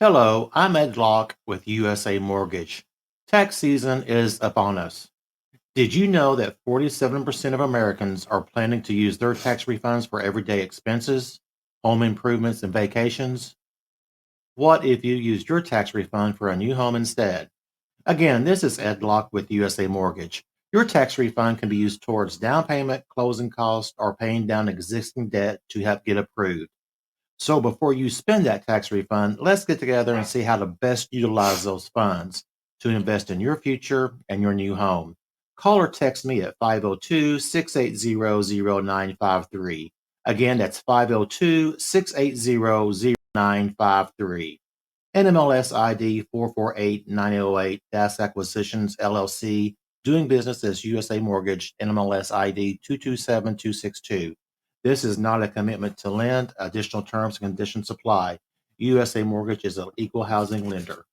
Hello, I'm Ed Locke with USA Mortgage. Tax season is upon us. Did you know that 47% of Americans are planning to use their tax refunds for everyday expenses, home improvements, and vacations? What if you used your tax refund for a new home instead? Again, this is Ed Locke with USA Mortgage. Your tax refund can be used towards down payment, closing costs, or paying down existing debt to help get approved. So before you spend that tax refund, let's get together and see how to best utilize those funds to invest in your future and your new home. Call or text me at 502-680-0953. Again, that's 502-680-0953. NMLS ID 448908, Das Acquisitions LLC, doing business as USA Mortgage, NMLS ID 227262. This is not a commitment to lend. Additional terms and conditions apply. USA Mortgage is an equal housing lender.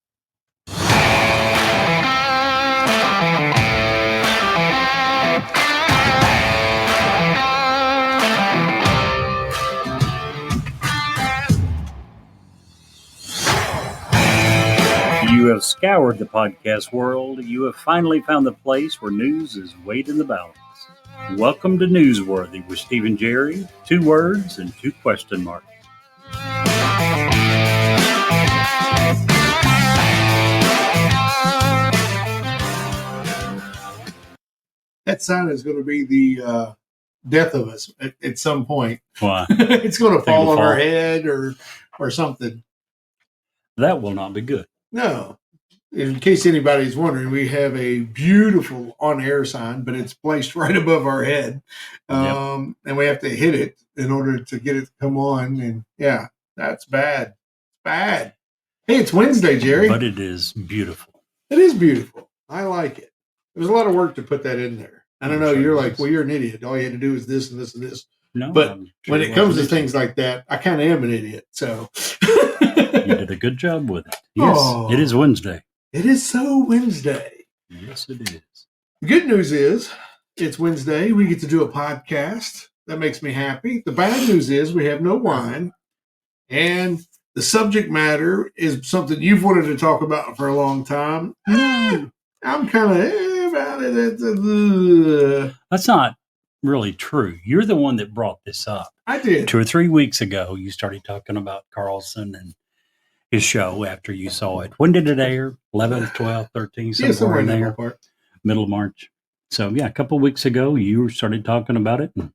You have scoured the podcast world. You have finally found the place where news is weighed in the balance. Welcome to Newsworthy with Steve and Jerry. 2 words and 2 question marks. That sign is going to be the death of us at some point. Why? It's going to fall on our head or something. That will not be good. No. In case anybody's wondering, we have a beautiful on-air sign, but it's placed right above our head. And we have to hit it in order to get it to come on. And yeah, that's bad. Bad. Hey, it's Wednesday, Jerry. But it is beautiful. It is beautiful. I like it. There's a lot of work to put that in there. I don't know. You're like, well, you're an idiot. All you had to do is this and this and this. No, but when it comes to things like that, I kind of am an idiot. So you did a good job with it. Yes, It is Wednesday. It is so Wednesday. Yes, it is. The good news is it's Wednesday. We get to do a podcast. That makes me happy. The bad news is we have no wine. And the subject matter is something you've wanted to talk about for a long time. I'm kind of about it. That's not really true. You're the one that brought this up. I did. 2 or 3 weeks ago, you started talking about Carlson and his show after you saw it. When did it air? 11th, 12th, 13th, somewhere in there. Middle of March. So, yeah, a couple of weeks ago, you started talking about it. And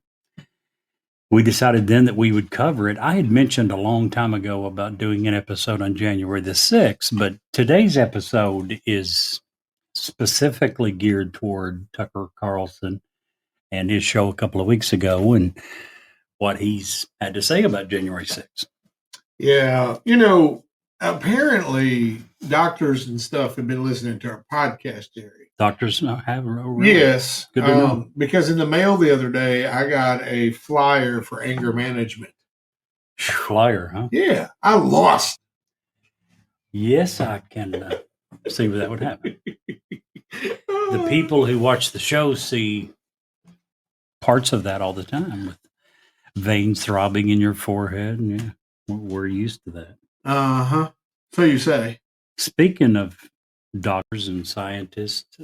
we decided then that we would cover it. I had mentioned a long time ago about doing an episode on January the 6th, but today's episode is specifically geared toward Tucker Carlson and his show a couple of weeks ago and what he's had to say about January 6th. Yeah. Apparently doctors and stuff have been listening to our podcast, Jerry. Doctors have? Really? Yes. Good to know. Because in the mail the other day, I got a flyer for anger management. Flyer, huh? Yeah. I lost. Yes, I can see where that would happen. The people who watch the show see parts of that all the time with veins throbbing in your forehead. And yeah, we're used to that. Uh-huh. So you say. Speaking of doctors and scientists,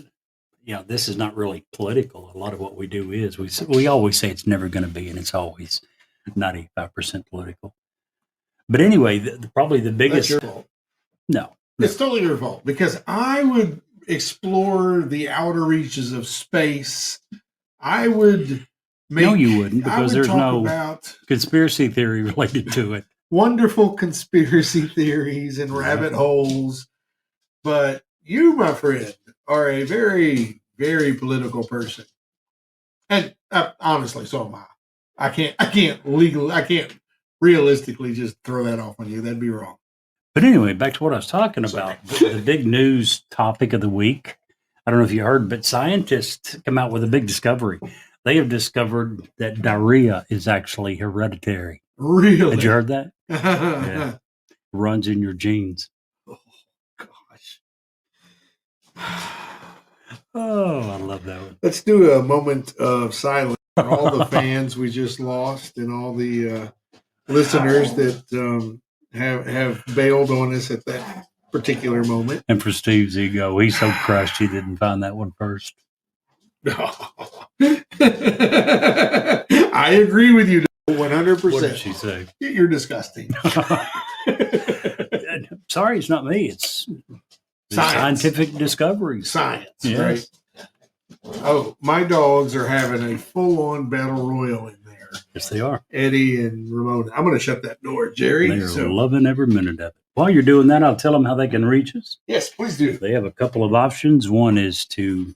this is not really political. A lot of what we do is. We always say it's never going to be, and it's always 95% political. But anyway, probably the biggest... That's your fault. No. It's totally your fault, because I would explore the outer reaches of space. I would make... No, you wouldn't, because there's no about conspiracy theory related to it. Wonderful conspiracy theories and rabbit holes. But you, my friend, are a very, very political person. And honestly, so am I. I can't realistically just throw that off on you. That'd be wrong. But anyway, back to what I was talking about. The big news topic of the week. I don't know if you heard, but scientists come out with a big discovery. They have discovered that diarrhea is actually hereditary. Really? Had you heard that? Yeah. Runs in your genes. Oh, gosh. Oh, I love that one. Let's do a moment of silence for all the fans we just lost and all the listeners that have bailed on us at that particular moment. And for Steve's ego, he's so crushed he didn't find that one first. I agree with you 100%. What did she say? You're disgusting. Sorry, it's not me. It's scientific discoveries. Science, Yes. right? Oh, my dogs are having a full-on battle royal in there. Yes, they are. Eddie and Ramona. I'm going to shut that door, Jerry. They're loving every minute of it. While you're doing that, I'll tell them how they can reach us. Yes, please do. They have a couple of options. One is to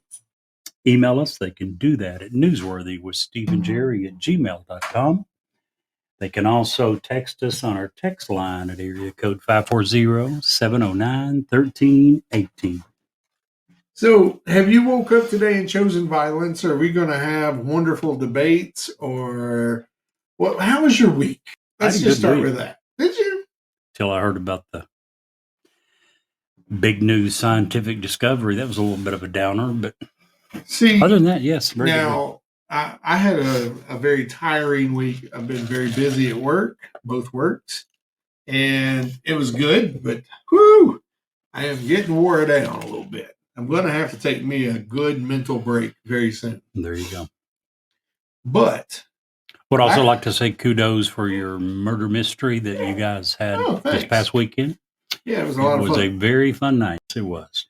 email us. They can do that at newsworthywithsteveandjerry@gmail.com. They can also text us on our text line at area code 540-709-1318. So, have you woke up today and chosen violence? Or are we going to have wonderful debates? Or what? How was your week? Let's just start with that. Did you? Till I heard about the big news scientific discovery. That was a little bit of a downer, but see, other than that, yes. Now, I had a very tiring week. I've been very busy at work, both works, and it was good, but whew, I am getting wore down a little bit. I'm going to have to take me a good mental break very soon. There you go. But would also like to say kudos for your murder mystery that you guys had this past weekend. Yeah, it was a lot of fun. It was a very fun night. It was.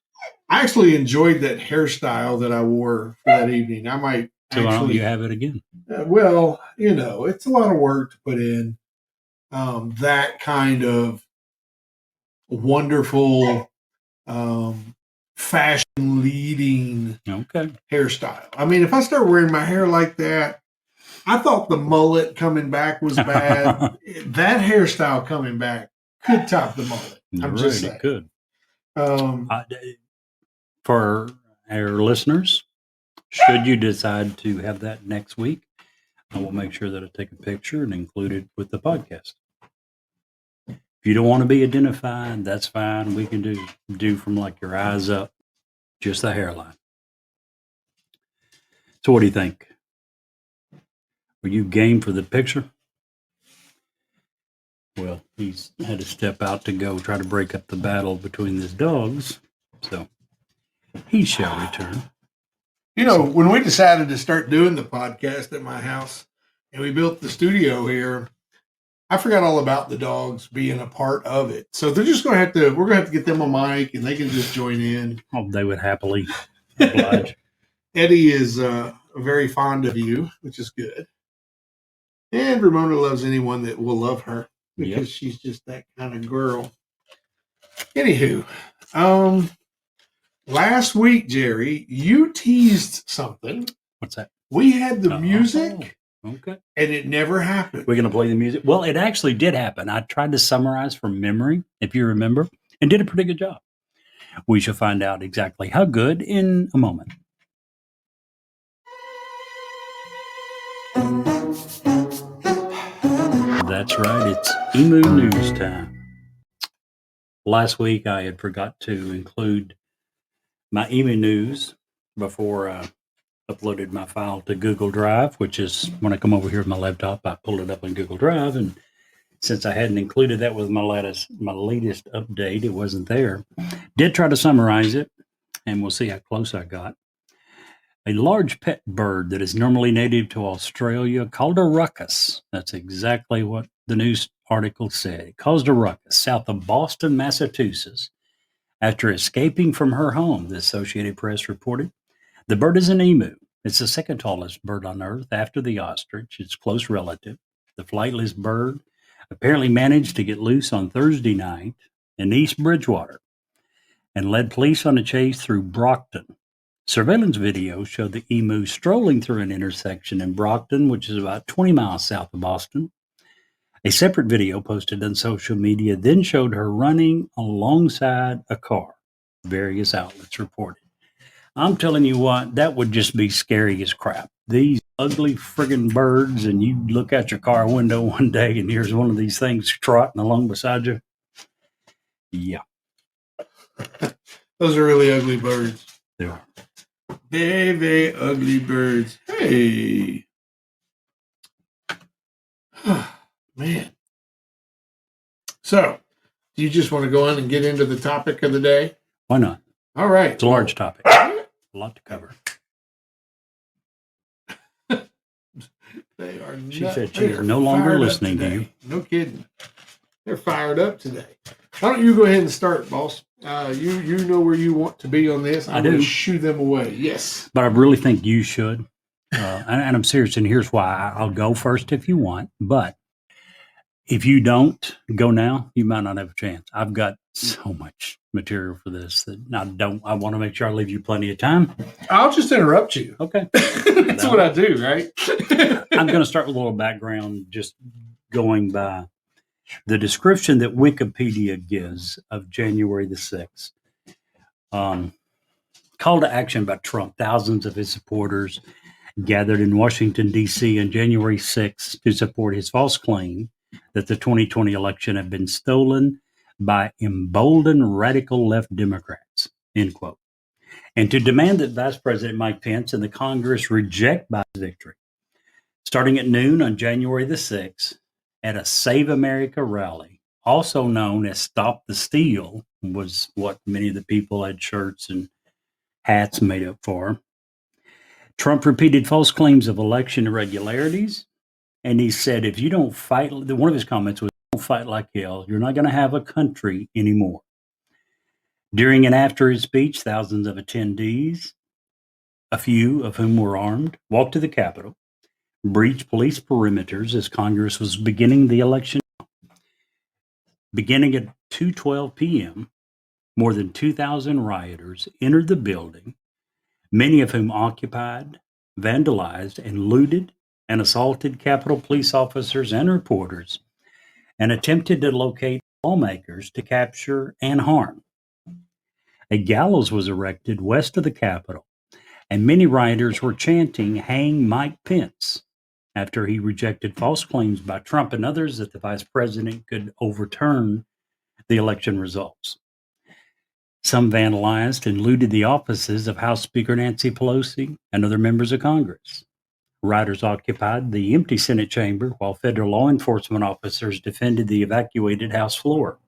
I actually enjoyed that hairstyle that I wore for that evening. I might why don't you have it again? Well, it's a lot of work to put in that kind of wonderful fashion leading hairstyle. I mean, if I start wearing my hair like that, I thought the mullet coming back was bad. That hairstyle coming back could top the mullet. I'm just saying. It could. For our listeners, should you decide to have that next week, I will make sure that I take a picture and include it with the podcast. If you don't want to be identified, that's fine. We can do from like your eyes up, just the hairline. So what do you think? Were you game for the picture? Well, he's had to step out to go try to break up the battle between his dogs. So he shall return. When we decided to start doing the podcast at my house and we built the studio here, I forgot all about the dogs being a part of it. So they're just we're going to have to get them a mic and they can just join in. Oh, they would happily oblige. Eddie is very fond of you, which is good. And Ramona loves anyone that will love her because she's just that kind of girl. Anywho, last week, Jerry, you teased something. What's that? We had the music. Okay. And it never happened. We're going to play the music. Well, it actually did happen. I tried to summarize from memory, if you remember, and did a pretty good job. We shall find out exactly how good in a moment. That's right. It's Emu News time. Last week, I had forgot to include my Emu News before I uploaded my file to Google Drive, which is when I come over here with my laptop, I pull it up in Google Drive. And since I hadn't included that with my latest update, it wasn't there. Did try to summarize it, and we'll see how close I got. A large pet bird that is normally native to Australia called a ruckus. That's exactly what the news article said. It caused a ruckus south of Boston, Massachusetts, after escaping from her home, the Associated Press reported. The bird is an emu. It's the second tallest bird on Earth after the ostrich, its close relative. The flightless bird apparently managed to get loose on Thursday night in East Bridgewater and led police on a chase through Brockton. Surveillance video showed the emu strolling through an intersection in Brockton, which is about 20 miles south of Boston. A separate video posted on social media then showed her running alongside a car, various outlets reported. I'm telling you what, that would just be scary as crap. These ugly friggin' birds, and you look out your car window one day and here's one of these things trotting along beside you. Yeah. Those are really ugly birds. They are. Very, very ugly birds. Hey. Man. So, do you just want to go on and get into the topic of the day? Why not? All right. It's a large topic. A lot to cover. They are. She said she is no longer listening to you. No kidding. They're fired up today. Why don't you go ahead and start, boss? You know where you want to be on this. I do. Shoo them away. Yes. But I really think you should. And I'm serious, and here's why. I'll go first if you want. But if you don't go now, you might not have a chance. I've got so much material for this that I want to make sure I leave you plenty of time. I'll just interrupt you. Okay. That's what I do, right? I'm going to start with a little background, just going by the description that Wikipedia gives of January the 6th. Call to action by Trump. Thousands of his supporters gathered in Washington, D.C. on January 6th to support his false claim that the 2020 election had been stolen by emboldened radical left Democrats, end quote, and to demand that Vice President Mike Pence and the Congress reject Biden's victory. Starting at noon on January the 6th, at a Save America rally, also known as Stop the Steal, was what many of the people had shirts and hats made up for. Trump repeated false claims of election irregularities, and he said, if you don't fight, one of his comments was, don't fight like hell, you're not going to have a country anymore. During and after his speech, thousands of attendees, a few of whom were armed, walked to the Capitol, breached police perimeters as Congress was beginning the election. Beginning at 2:12 p.m., more than 2,000 rioters entered the building, many of whom occupied, vandalized, and looted and assaulted Capitol police officers and reporters, and attempted to locate lawmakers to capture and harm. A gallows was erected west of the Capitol, and many rioters were chanting, "Hang Mike Pence," after he rejected false claims by Trump and others that the vice president could overturn the election results. Some vandalized and looted the offices of House Speaker Nancy Pelosi and other members of Congress. Rioters occupied the empty Senate chamber while federal law enforcement officers defended the evacuated House floor.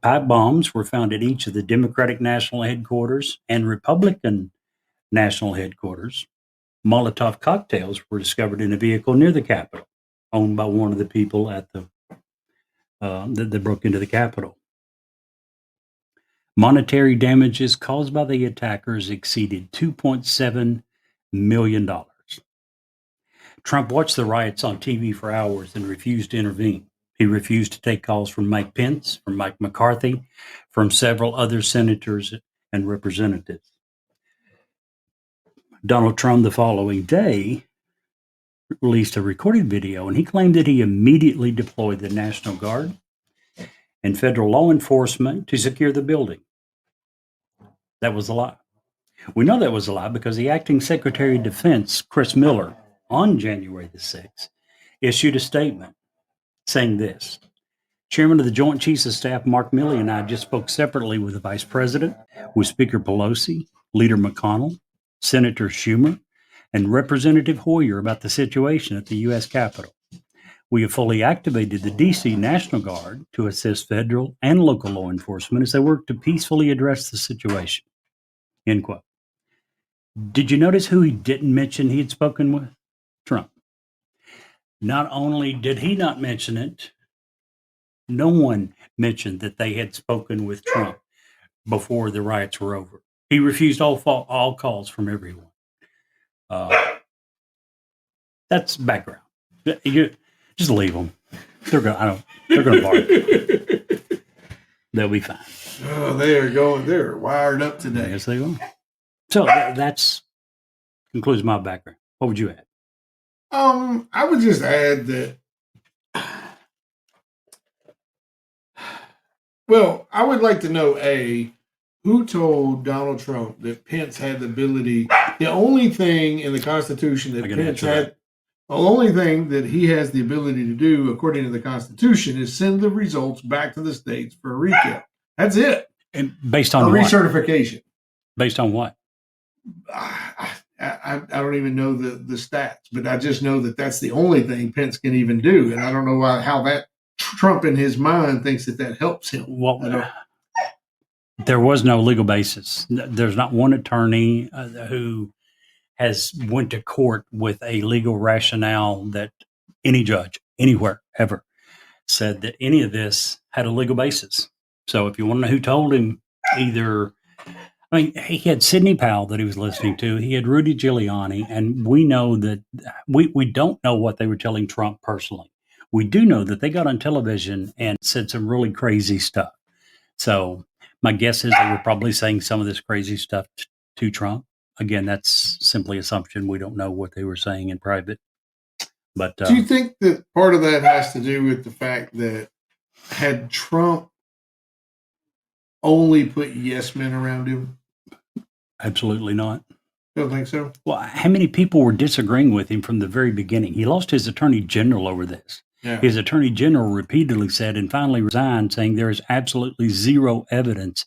Pipe bombs were found at each of the Democratic National Headquarters and Republican National Headquarters. Molotov cocktails were discovered in a vehicle near the Capitol, owned by one of the people at the that broke into the Capitol. Monetary damages caused by the attackers exceeded $2.7 million. Trump watched the riots on TV for hours and refused to intervene. He refused to take calls from Mike Pence, from Mike McCarthy, from several other senators and representatives. Donald Trump, the following day, released a recorded video, and he claimed that he immediately deployed the National Guard and federal law enforcement to secure the building. That was a lie. We know that was a lie because the acting Secretary of Defense, Chris Miller, on January the 6th, issued a statement saying this: Chairman of the Joint Chiefs of Staff, Mark Milley, and I just spoke separately with the Vice President, with Speaker Pelosi, Leader McConnell, Senator Schumer, and Representative Hoyer about the situation at the U.S. Capitol. We have fully activated the D.C. National Guard to assist federal and local law enforcement as they work to peacefully address the situation. End quote. Did you notice who he didn't mention he had spoken with? Trump. Not only did he not mention it, no one mentioned that they had spoken with Trump before the riots were over. He refused all calls from everyone. That's background. You just leave them. They're going to bark. They'll be fine. Oh, they're wired up today. Yes, they are. So that's concludes my background. What would you add? I would just add that, well, I would like to know, who told Donald Trump that Pence had the ability, the only thing in the Constitution that Pence had, the only thing that he has the ability to do, according to the Constitution, is send the results back to the states for a recount. That's it. And based on a what? Recertification. Based on what? I don't even know the stats, but I just know that that's the only thing Pence can even do. And I don't know how that Trump in his mind thinks that helps him. Well, there was no legal basis. There's not one attorney who has went to court with a legal rationale that any judge anywhere ever said that any of this had a legal basis. So if you want to know who told him, he had Sidney Powell that he was listening to. He had Rudy Giuliani, and we know that we don't know what they were telling Trump personally. We do know that they got on television and said some really crazy stuff. So my guess is they were probably saying some of this crazy stuff to Trump. Again, that's simply assumption. We don't know what they were saying in private. But do you think that part of that has to do with the fact that had Trump only put yes men around him? Absolutely not. Don't think so? Well, how many people were disagreeing with him from the very beginning? He lost his attorney general over this. Yeah. His attorney general repeatedly said and finally resigned, saying there is absolutely zero evidence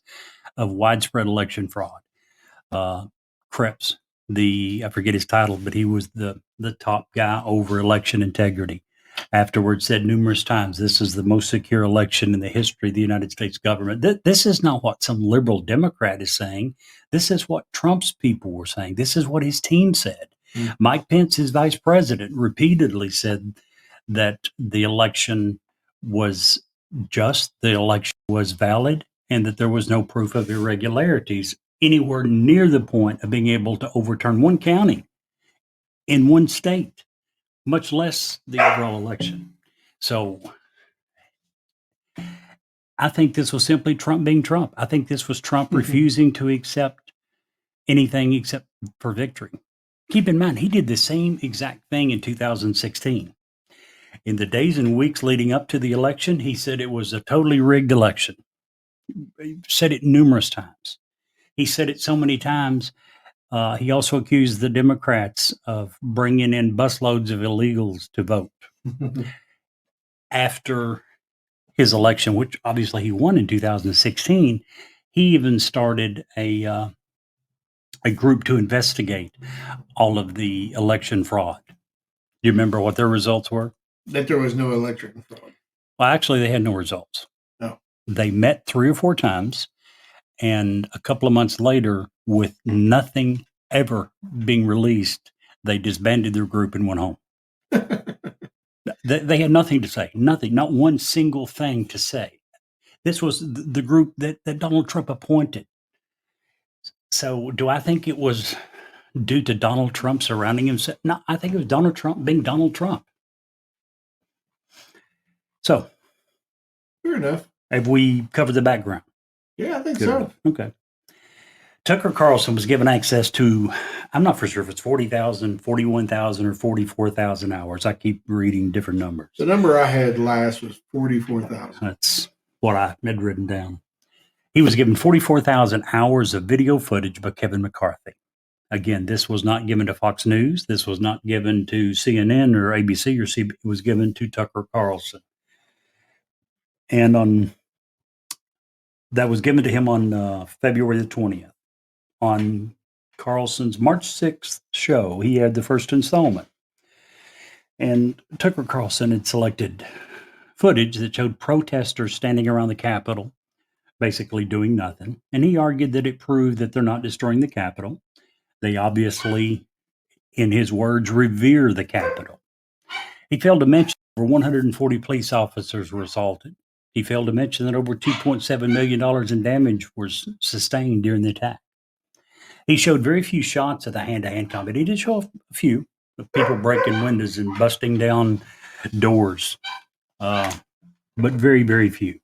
of widespread election fraud. Krebs, I forget his title, but he was the top guy over election integrity. Afterwards said numerous times, this is the most secure election in the history of the United States government. This is not what some liberal Democrat is saying. This is what Trump's people were saying. This is what his team said. Mm-hmm. Mike Pence, his vice president, repeatedly said that the election was just, the election was valid, and that there was no proof of irregularities anywhere near the point of being able to overturn one county in one state, much less the overall election. So I think this was simply Trump being Trump. I think this was Trump refusing to accept anything except for victory. Keep in mind, he did the same exact thing in 2016. In the days and weeks leading up to the election, he said it was a totally rigged election. He said it numerous times. He said it so many times. He also accused the Democrats of bringing in busloads of illegals to vote. After his election, which obviously he won in 2016, he even started a group to investigate all of the election fraud. Do you remember what their results were? That there was no election fraud. Well, actually, they had no results. No. They met 3 or 4 times. And a couple of months later, with nothing ever being released, they disbanded their group and went home. They had nothing to say, nothing, not one single thing to say. This was the group that Donald Trump appointed. So do I think it was due to Donald Trump surrounding himself? No, I think it was Donald Trump being Donald Trump. So. Fair enough. Have we covered the background? Yeah, I think so. Okay. Tucker Carlson was given access to, I'm not for sure if it's 40,000, 41,000, or 44,000 hours. I keep reading different numbers. The number I had last was 44,000. That's what I had written down. He was given 44,000 hours of video footage by Kevin McCarthy. Again, this was not given to Fox News. This was not given to CNN or ABC or CBS. It was given to Tucker Carlson. And that was given to him on February the 20th. On Carlson's March 6th show, he had the first installment. And Tucker Carlson had selected footage that showed protesters standing around the Capitol, basically doing nothing. And he argued that it proved that they're not destroying the Capitol. They obviously, in his words, revere the Capitol. He failed to mention over 140 police officers were assaulted. He failed to mention that over $2.7 million in damage was sustained during the attack. He showed very few shots of the hand-to-hand combat. He did show a few of people breaking windows and busting down doors, but very, very few.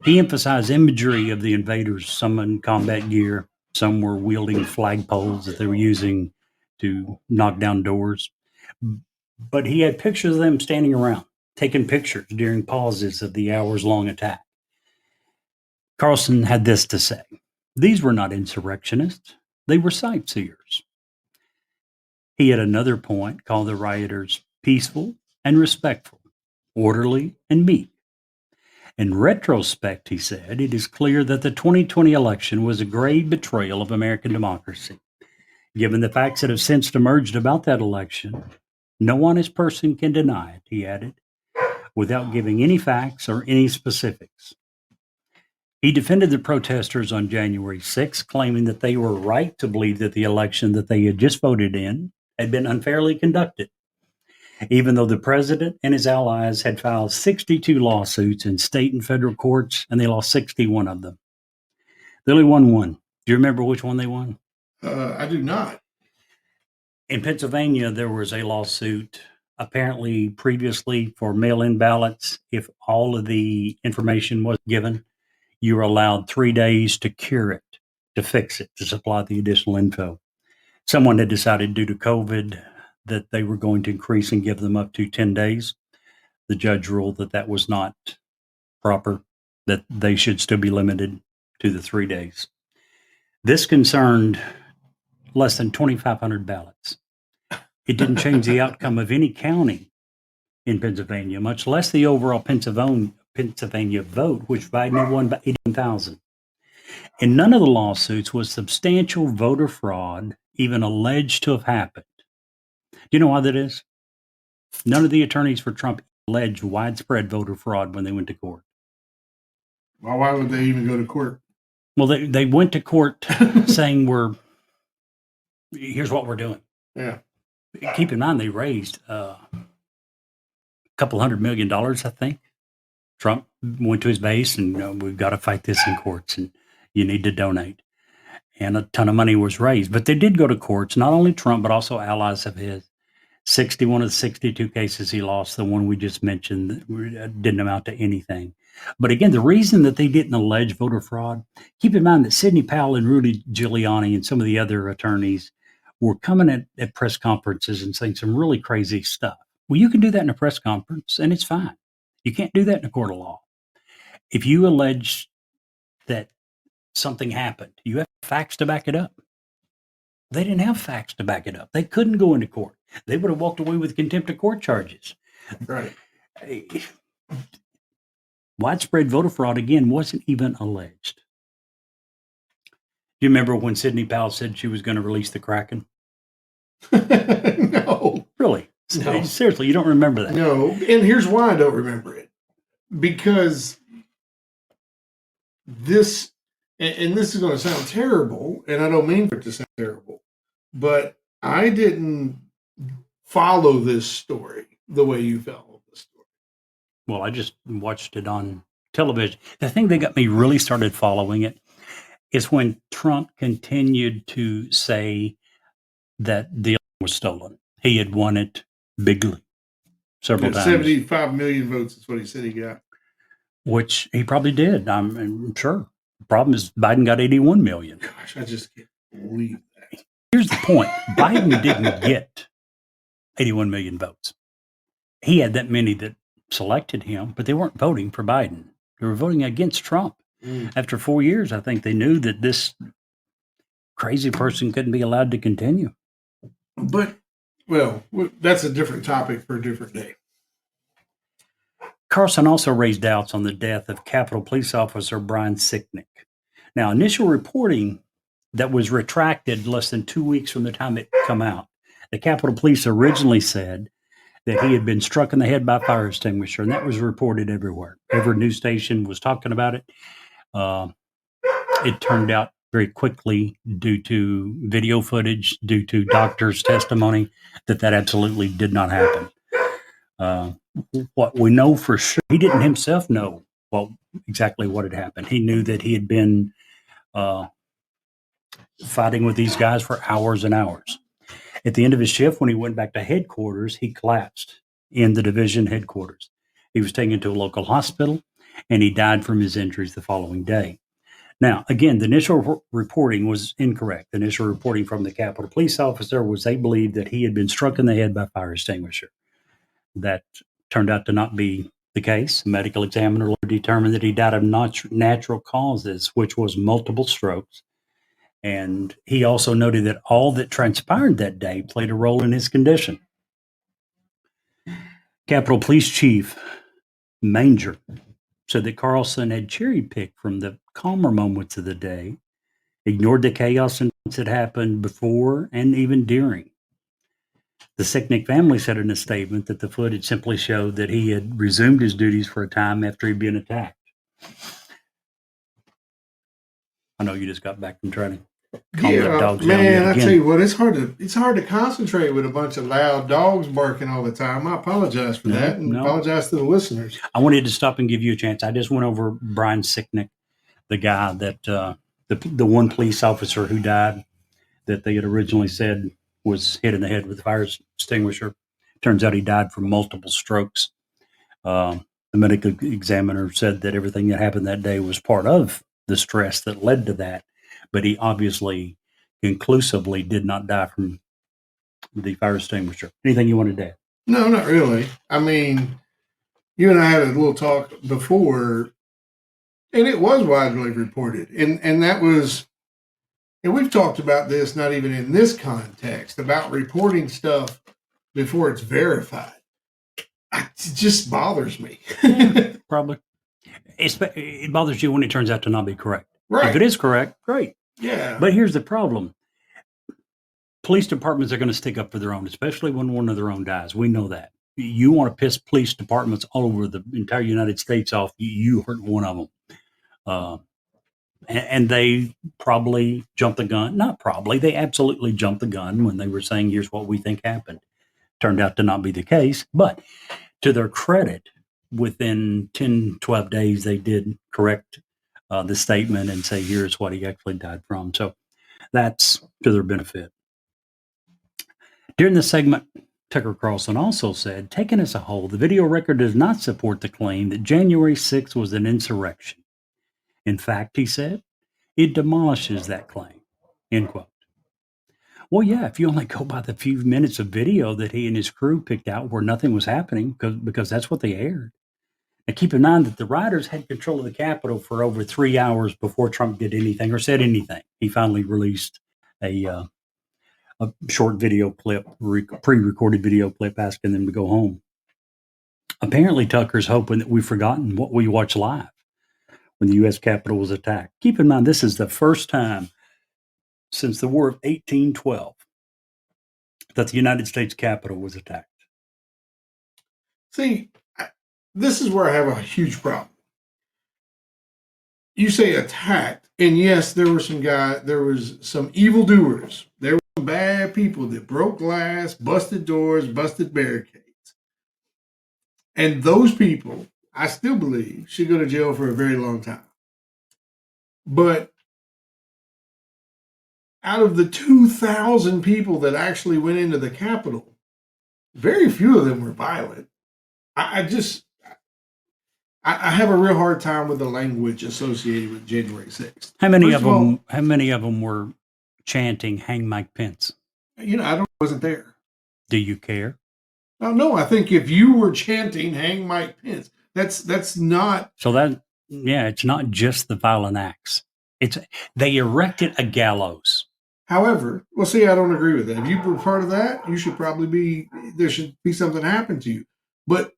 He emphasized imagery of the invaders, some in combat gear, some were wielding flagpoles that they were using to knock down doors. But he had pictures of them standing around, taking pictures during pauses of the hours-long attack. Carlson had this to say: these were not insurrectionists. They were sightseers. He had another point, called the rioters peaceful and respectful, orderly and meek. In retrospect, he said, it is clear that the 2020 election was a grave betrayal of American democracy. Given the facts that have since emerged about that election, no honest person can deny it, he added. without giving any facts or any specifics. He defended the protesters on January 6, claiming that they were right to believe that the election that they had just voted in had been unfairly conducted, even though the president and his allies had filed 62 lawsuits in state and federal courts, and they lost 61 of them. They only won one. Do you remember which one they won? I do not. In Pennsylvania, there was a lawsuit apparently previously for mail-in ballots. If all of the information was given, you were allowed 3 days to cure it, to fix it, to supply the additional info. Someone had decided due to COVID that they were going to increase and give them up to 10 days. The judge ruled that that was not proper, that they should still be limited to the 3 days. This concerned less than 2,500 ballots. It didn't change the outcome of any county in Pennsylvania, much less the overall Pennsylvania vote, which Biden had won by 18,000. In none of the lawsuits was substantial voter fraud even alleged to have happened. Do you know why that is? None of the attorneys for Trump alleged widespread voter fraud when they went to court. Well, why would they even go to court? Well, they went to court saying here's what we're doing. Yeah. Keep in mind, they raised a couple $100 million, I think. Trump went to his base and we've got to fight this in courts and you need to donate. And a ton of money was raised. But they did go to courts, not only Trump, but also allies of his. 61 of the 62 cases he lost, the one we just mentioned, didn't amount to anything. But again, the reason that they didn't allege voter fraud, keep in mind that Sidney Powell and Rudy Giuliani and some of the other attorneys were coming at press conferences and saying some really crazy stuff. Well, you can do that in a press conference and it's fine. You can't do that in a court of law. If you allege that something happened, you have facts to back it up. They didn't have facts to back it up. They couldn't go into court. They would have walked away with contempt of court charges. Right. Widespread voter fraud, again, wasn't even alleged. Do you remember when Sidney Powell said she was going to release the Kraken? No. Really? No. Seriously, you don't remember that? No. And here's why I don't remember it. Because this, and this is going to sound terrible, and I don't mean for it to sound terrible, but I didn't follow this story the way you followed this story. Well, I just watched it on television. The thing that got me really started following it is when Trump continued to say that the election was stolen. He had won it bigly several times. 75 million votes is what he said he got. Which he probably did. I'm sure. The problem is Biden got 81 million. Gosh, I just can't believe that. Here's the point. Biden didn't get 81 million votes. He had that many that selected him, but they weren't voting for Biden. They were voting against Trump. After 4 years, I think they knew that this crazy person couldn't be allowed to continue. But, well, that's a different topic for a different day. Carlson also raised doubts on the death of Capitol Police Officer Brian Sicknick. Now, initial reporting that was retracted less than 2 weeks from the time it come out, the Capitol Police originally said that he had been struck in the head by a fire extinguisher, and that was reported everywhere. Every news station was talking about it. It turned out very quickly, due to video footage, due to doctors' testimony, that absolutely did not happen. What we know for sure, he didn't himself know exactly what had happened. He knew that he had been fighting with these guys for hours and hours. At the end of his shift, when he went back to headquarters, he collapsed in the division headquarters. He was taken to a local hospital, and he died from his injuries the following day. Now, again, the initial reporting was incorrect. The initial reporting from the Capitol Police officer was they believed that he had been struck in the head by a fire extinguisher. That turned out to not be the case. A medical examiner determined that he died of natural causes, which was multiple strokes. And he also noted that all that transpired that day played a role in his condition. Capitol Police Chief Manger said that Carlson had cherry-picked from the calmer moments of the day, ignored the chaos and that happened before and even during. The Sicknick family said in a statement that the footage simply showed that he had resumed his duties for a time after he'd been attacked. I know you just got back from training. Calm the dogs down man, yet I again. tell you what, it's hard to concentrate with a bunch of loud dogs barking all the time. I apologize for that, and apologize to the listeners. I wanted to stop and give you a chance. I just went over Brian Sicknick, the guy that the one police officer who died that they had originally said was hit in the head with a fire extinguisher. Turns out he died from multiple strokes. The medical examiner said that everything that happened that day was part of the stress that led to that, but he obviously conclusively did not die from the fire extinguisher. Anything you wanted to add? No, not really. I mean, you and I had a little talk before, and it was widely reported, and that was, and we've talked about this, not even in this context, about reporting stuff before it's verified. It just bothers me. Probably. It bothers you when it turns out to not be correct. Right. If it is correct, great. Yeah. But here's the problem. Police departments are going to stick up for their own, especially when one of their own dies. We know that. You want to piss police departments all over the entire United States off, you hurt one of them. And they probably jumped the gun. Not probably. They absolutely jumped the gun when they were saying, here's what we think happened. Turned out to not be the case. But to their credit, within 10, 12 days, they did correct the statement and say, here's what he actually died from. So that's to their benefit. During the segment, Tucker Carlson also said, taken as a whole, the video record does not support the claim that January 6th was an insurrection. In fact, he said, it demolishes that claim, end quote. Well, yeah, if you only go by the few minutes of video that he and his crew picked out where nothing was happening, because that's what they aired. Now, keep in mind that the rioters had control of the Capitol for over 3 hours before Trump did anything or said anything. He finally released a short video clip, pre-recorded video clip, asking them to go home. Apparently, Tucker's hoping that we've forgotten what we watched live when the U.S. Capitol was attacked. Keep in mind, this is the first time since the War of 1812 that the United States Capitol was attacked. See, this is where I have a huge problem. You say attacked, and yes, there was some evildoers. There were some bad people that broke glass, busted doors, busted barricades. And those people, I still believe, should go to jail for a very long time. But out of the 2,000 people that actually went into the Capitol, very few of them were violent. I have a real hard time with the language associated with January 6th. How many of them were chanting "Hang Mike Pence"? I wasn't there. Do you care? Oh, no, I think if you were chanting "Hang Mike Pence," that's not. So it's not just the violent acts. They erected a gallows. However, well, see, I don't agree with that. If you were part of that, there should be something happen to you. But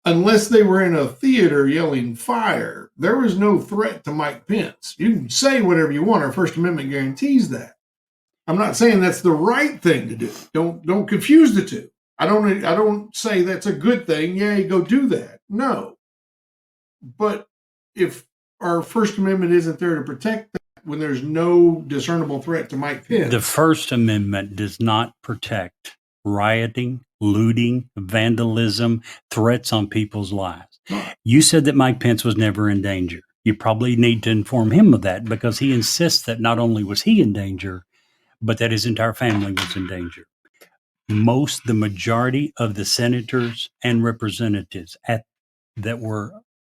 unless they were in a theater yelling fire, there was no threat to Mike Pence. You can say whatever you want. Our First Amendment guarantees that. I'm not saying that's the right thing to do. Don't confuse the two. I don't say that's a good thing. Yeah, go do that. No. But if our First Amendment isn't there to protect that when there's no discernible threat to Mike Pence. The First Amendment does not protect rioting, looting, vandalism, threats on people's lives. You said that Mike Pence was never in danger. You probably need to inform him of that because he insists that not only was he in danger, but that his entire family was in danger. The majority of the senators and representatives that were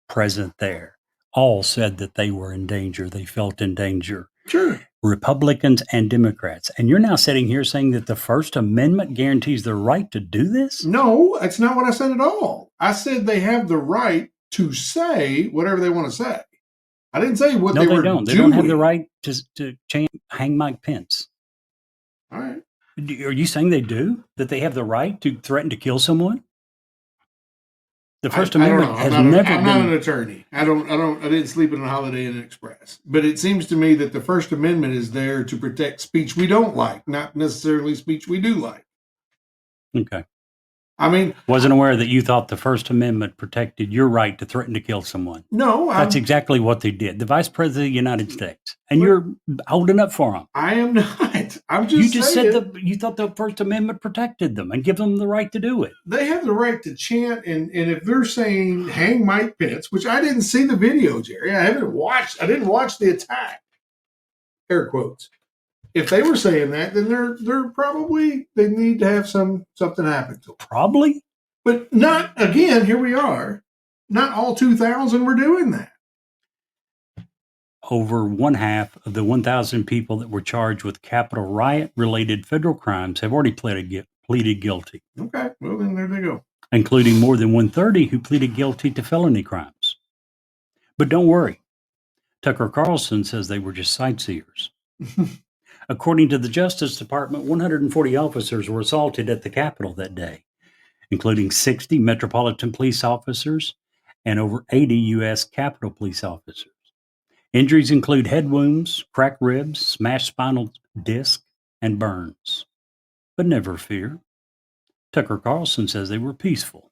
present there all said that they were in danger. They felt in danger. Sure. Republicans and Democrats. And you're now sitting here saying that the First Amendment guarantees the right to do this? No, that's not what I said at all. I said they have the right to say whatever they want to say. I didn't say what they were doing. No, they don't. They don't have the right to hang Mike Pence. All right. Are you saying they do? That they have the right to threaten to kill someone? The First Amendment has never been. I'm not an attorney. I didn't sleep in a Holiday Inn Express. But it seems to me that the First Amendment is there to protect speech we don't like, not necessarily speech we do like. Okay. I mean, wasn't aware that you thought the First Amendment protected your right to threaten to kill someone. No, that's exactly what they did. The Vice President of the United States, and you're holding up for him. I am not. I'm just. You just saying, said you thought the First Amendment protected them and give them the right to do it. They have the right to chant, and if they're saying "Hang Mike Pence," which I didn't see the video, Jerry. I didn't watch the attack. Air quotes. If they were saying that, then they're probably they need to have something happen to them. Probably, but not again. Here we are. Not all 2,000 were doing that. Over one half of the 1,000 people that were charged with Capitol riot-related federal crimes have already pleaded guilty. Okay, well then there they go. Including more than 130 who pleaded guilty to felony crimes. But don't worry, Tucker Carlson says they were just sightseers. According to the Justice Department, 140 officers were assaulted at the Capitol that day, including 60 Metropolitan Police officers and over 80 U.S. Capitol Police officers. Injuries include head wounds, cracked ribs, smashed spinal disc, and burns. But never fear. Tucker Carlson says they were peaceful.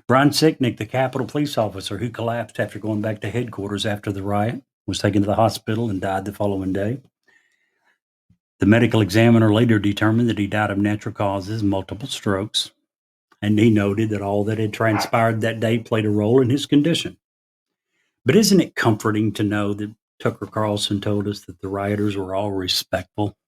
Brian Sicknick, the Capitol Police officer who collapsed after going back to headquarters after the riot, was taken to the hospital and died the following day. The medical examiner later determined that he died of natural causes, multiple strokes, and he noted that all that had transpired that day played a role in his condition. But isn't it comforting to know that Tucker Carlson told us that the rioters were all respectful?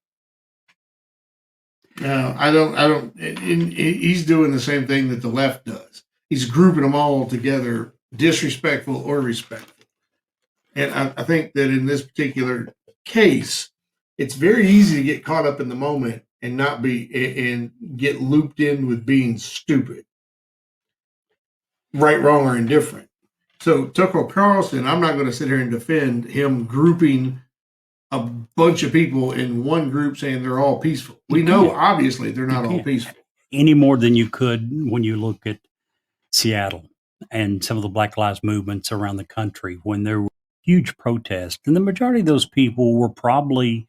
No, I don't. He's doing the same thing that the left does. He's grouping them all together, disrespectful or respectful. And I think that in this particular case, it's very easy to get caught up in the moment and not be and get looped in with being stupid, right, wrong, or indifferent. So Tucker Carlson, I'm not going to sit here and defend him grouping a bunch of people in one group saying they're all peaceful. We know obviously they're not all peaceful. Any more than you could when you look at Seattle and some of the Black Lives movements around the country when there were huge protests. And the majority of those people were probably,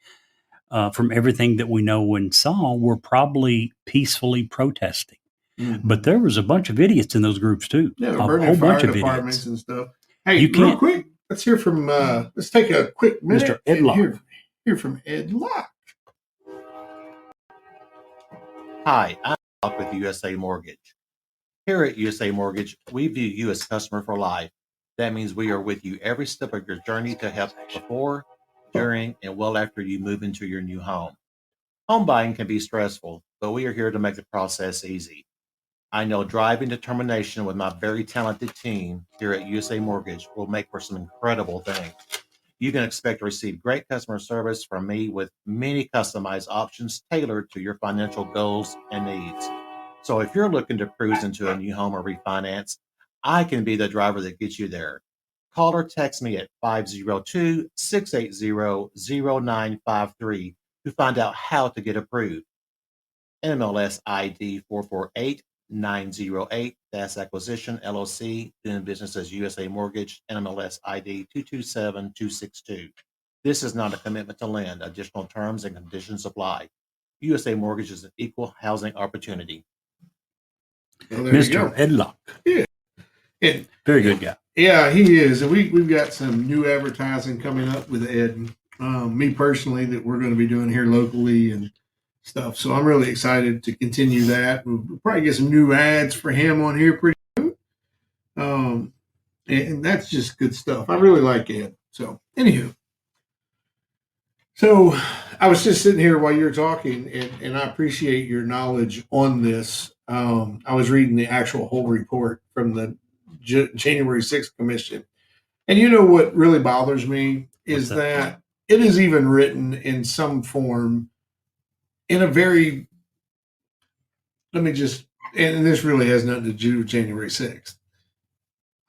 from everything that we know and saw, were probably peacefully protesting. Mm-hmm. But there was a bunch of idiots in those groups too. Yeah, a whole bunch of departments and stuff. Hey, real quick, let's hear from. Let's take a quick minute. Mr. Ed Locke. Hear from Ed Locke. Hi, I'm Locke with USA Mortgage. Here at USA Mortgage, we view you as customer for life. That means we are with you every step of your journey to help before, during, and well after you move into your new home. Home buying can be stressful, but we are here to make the process easy. I know drive and determination with my very talented team here at USA Mortgage will make for some incredible things. You can expect to receive great customer service from me with many customized options tailored to your financial goals and needs. So if you're looking to cruise into a new home or refinance, I can be the driver that gets you there. Call or text me at 502-680-0953 to find out how to get approved. NMLS ID 448908, that's Acquisition LLC, doing business as USA Mortgage, NMLS ID 227262. This is not a commitment to lend. Additional terms and conditions apply. USA Mortgage is an equal housing opportunity. Well, Mr. Ed Locke. Yeah. Very good guy. Yeah, he is. And we've got some new advertising coming up with Ed. Me personally, that we're going to be doing here locally and stuff. So I'm really excited to continue that. We'll probably get some new ads for him on here pretty soon. And that's just good stuff. I really like Ed. So anywho. So I was just sitting here while you're talking, and I appreciate your knowledge on this. I was reading the actual whole report from the January 6th commission. And you know what really bothers me is that it is even written in some form in a very, and this really has nothing to do with January 6th.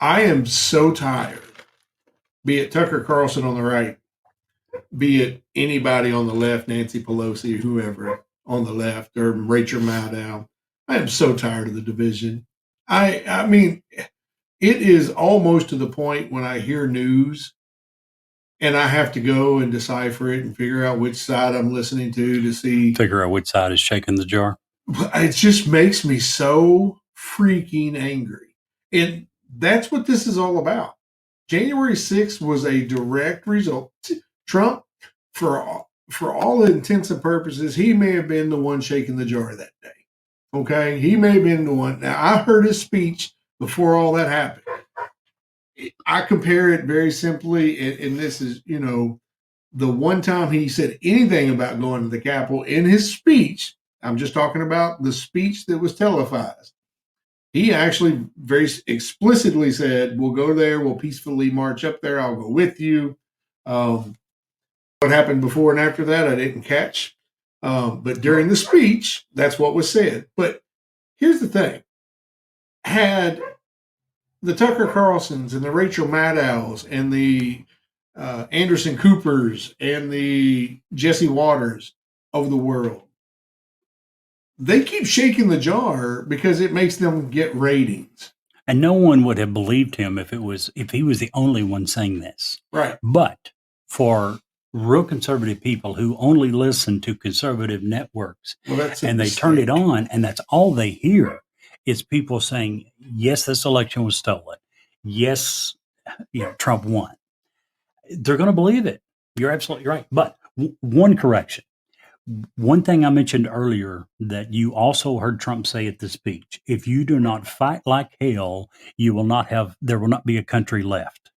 I am so tired, be it Tucker Carlson on the right, be it anybody on the left, Nancy Pelosi, whoever on the left, or Rachel Maddow. I am so tired of the division. I mean, it is almost to the point when I hear news and I have to go and decipher it and figure out which side I'm listening to see. Figure out which side is shaking the jar. It just makes me so freaking angry. And that's what this is all about. January 6th was a direct result. Trump, for all intents and purposes, he may have been the one shaking the jar that day. Okay? He may have been the one. Now, I heard his speech before all that happened. I compare it very simply, and this is, the one time he said anything about going to the Capitol in his speech. I'm just talking about the speech that was televised. He actually very explicitly said, we'll go there, we'll peacefully march up there, I'll go with you. What happened before and after that, I didn't catch. But during the speech, that's what was said. But here's the thing. Had the Tucker Carlsons and the Rachel Maddows and the Anderson Coopers and the Jesse Waters of the world, they keep shaking the jar because it makes them get ratings. And no one would have believed him if he was the only one saying this. Right. But for real conservative people who only listen to conservative networks and they turn it on and that's all they hear is people saying, yes, this election was stolen. Yes, Trump won. They're going to believe it. You're absolutely right. But one correction. One thing I mentioned earlier that you also heard Trump say at the speech, if you do not fight like hell, there will not be a country left.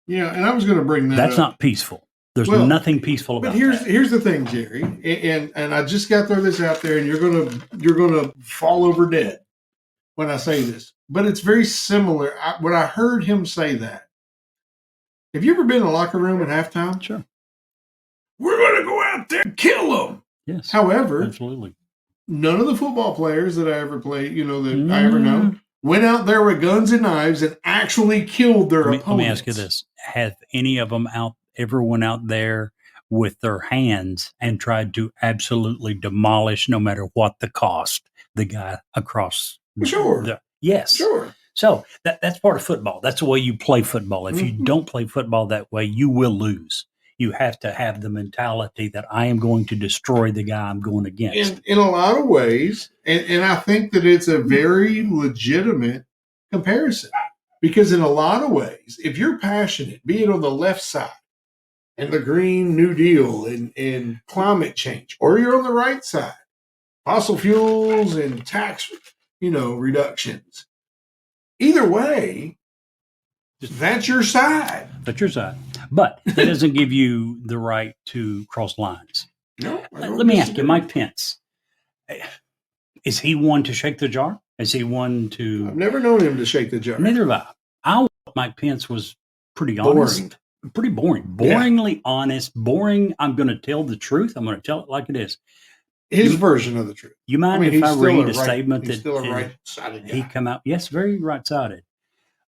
Yeah, and I was going to bring that That's up. Not peaceful. There's nothing peaceful about that. But here's the thing, Jerry, and I just got to throw this out there, and you're gonna fall over dead when I say this, but it's very similar. When I heard him say that, have you ever been in a locker room at halftime? Sure. We're going to go out there and kill them. Yes. However, absolutely. None of the football players that I ever played, I ever know, went out there with guns and knives and actually killed their opponents. Let me ask you this. Have any of them ever went out there with their hands and tried to absolutely demolish, no matter what the cost, the guy across? Sure. Yes. Sure. So that's part of football. That's the way you play football. If you don't play football that way, you will lose. You have to have the mentality that I am going to destroy the guy I'm going against. In a lot of ways, and I think that it's a very legitimate comparison. Because in a lot of ways, if you're passionate, be it on the left side and the Green New Deal and climate change, or you're on the right side, fossil fuels and tax, reductions. Either way, that's your side. That's your side. But that doesn't give you the right to cross lines. No. Let me ask you, Mike Pence, is he one to shake the jar? Is he one to... I've never known him to shake the jar. Neither have I. I thought Mike Pence was pretty honest. Pretty boring. Boringly honest. Boring. I'm going to tell the truth. I'm going to tell it like it is. His version of the truth. You mind if I read a statement that still a right-sided guy. He come out? Yes, very right-sided.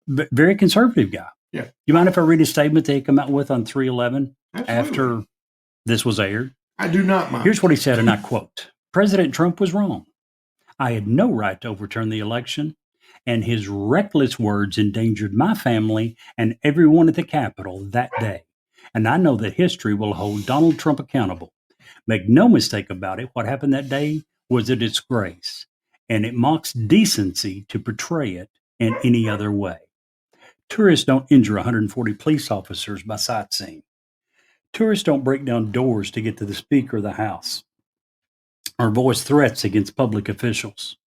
Very conservative guy. Yeah. You mind if I read a statement that he come out with on 3/11 Absolutely. after this was aired? I do not mind. Here's what he said, and I quote, President Trump was wrong. I had no right to overturn the election, and his reckless words endangered my family and everyone at the Capitol that day. And I know that history will hold Donald Trump accountable. Make no mistake about it, what happened that day was a disgrace, and it mocks decency to portray it in any other way. Tourists don't injure 140 police officers by sightseeing. Tourists don't break down doors to get to the Speaker of the House or voice threats against public officials.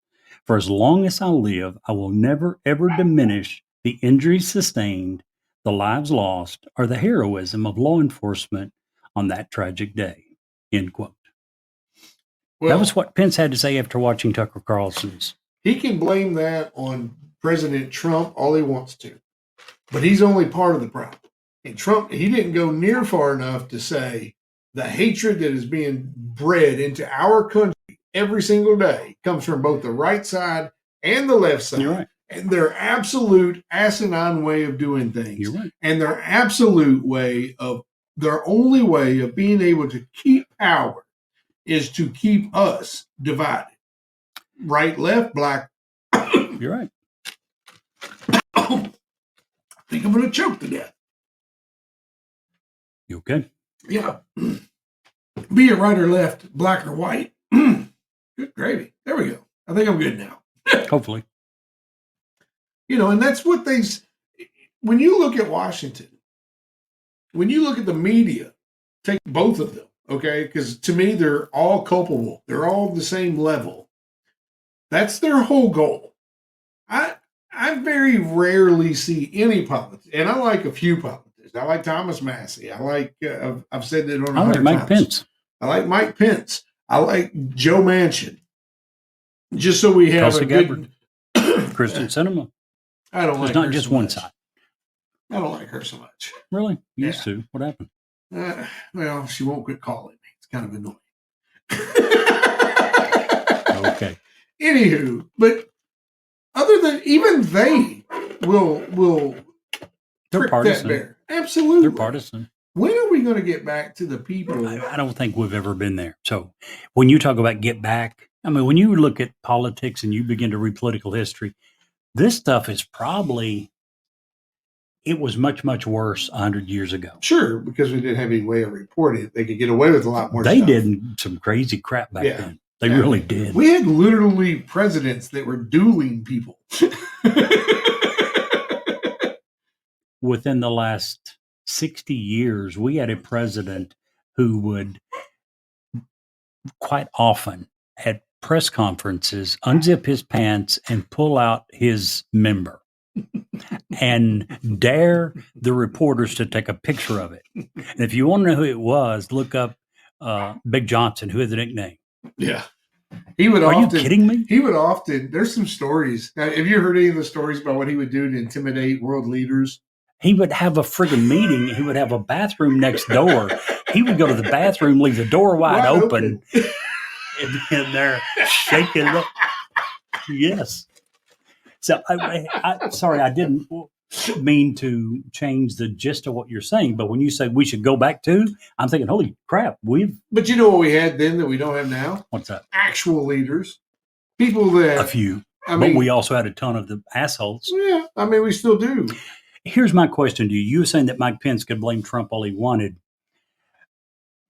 For as long as I live, I will never, ever diminish the injuries sustained, the lives lost, or the heroism of law enforcement on that tragic day. End quote. Well, that was what Pence had to say after watching Tucker Carlson's. He can blame that on President Trump all he wants to, but he's only part of the problem. And Trump, he didn't go near far enough to say the hatred that is being bred into our country every single day comes from both the right side and the left side. You're right. And their absolute asinine way of doing things. You're right. And their only way of being able to keep power is to keep us divided. Right, left, black. You're right. I think I'm going to choke to death. You okay? Yeah. Be it right or left, black or white. Good gravy. There we go. I think I'm good now. Hopefully. And that's what when you look at Washington, when you look at the media, take both of them, okay? Because to me, they're all culpable. They're all the same level. That's their whole goal. I very rarely see any politics, and I like a few politicians. I like Thomas Massey. I like, I've said that on 100 I like Mike times. Pence. I like Mike Pence. I like Joe Manchin. Just so we have Tulsi a good... Kristen Sinema. I don't like It's not her just so one much. side. I don't like her so much. Really? You used Yeah. to. What happened? Well, she won't quit calling me. It's kind of annoying. Okay. Anywho, but other than even they will They're prick partisan. that bear. Absolutely. They're partisan. When are we going to get back to the people? I don't think we've ever been there. So when you talk about get back, I mean, when you look at politics and you begin to read political history, this stuff is probably, it was much, much worse 100 years ago. Sure, because we didn't have any way of reporting it. They could get away with a lot more They stuff. did some crazy crap back then. They really did. We had literally presidents that were dueling people. Within the last 60 years, we had a president who would quite often at press conferences unzip his pants and pull out his member and dare the reporters to take a picture of it. And if you want to know who it was, look up Big Johnson, who had the nickname. Yeah. He would Are often... you kidding me? He would often... There's some stories. Now, have you heard any of the stories about what he would do to intimidate world leaders? He would have a friggin' meeting. He would have a bathroom next door. He would go to the bathroom, leave the door wide open, and then they're shaking it up. Yes. So, sorry, I didn't mean to change the gist of what you're saying, but when you say we should go back to, I'm thinking, holy crap, But you know what we had then that we don't have now? What's that? Actual leaders. People that... A few. I mean, but we also had a ton of the assholes. Yeah, I mean, we still do. Here's my question to you. You were saying that Mike Pence could blame Trump all he wanted.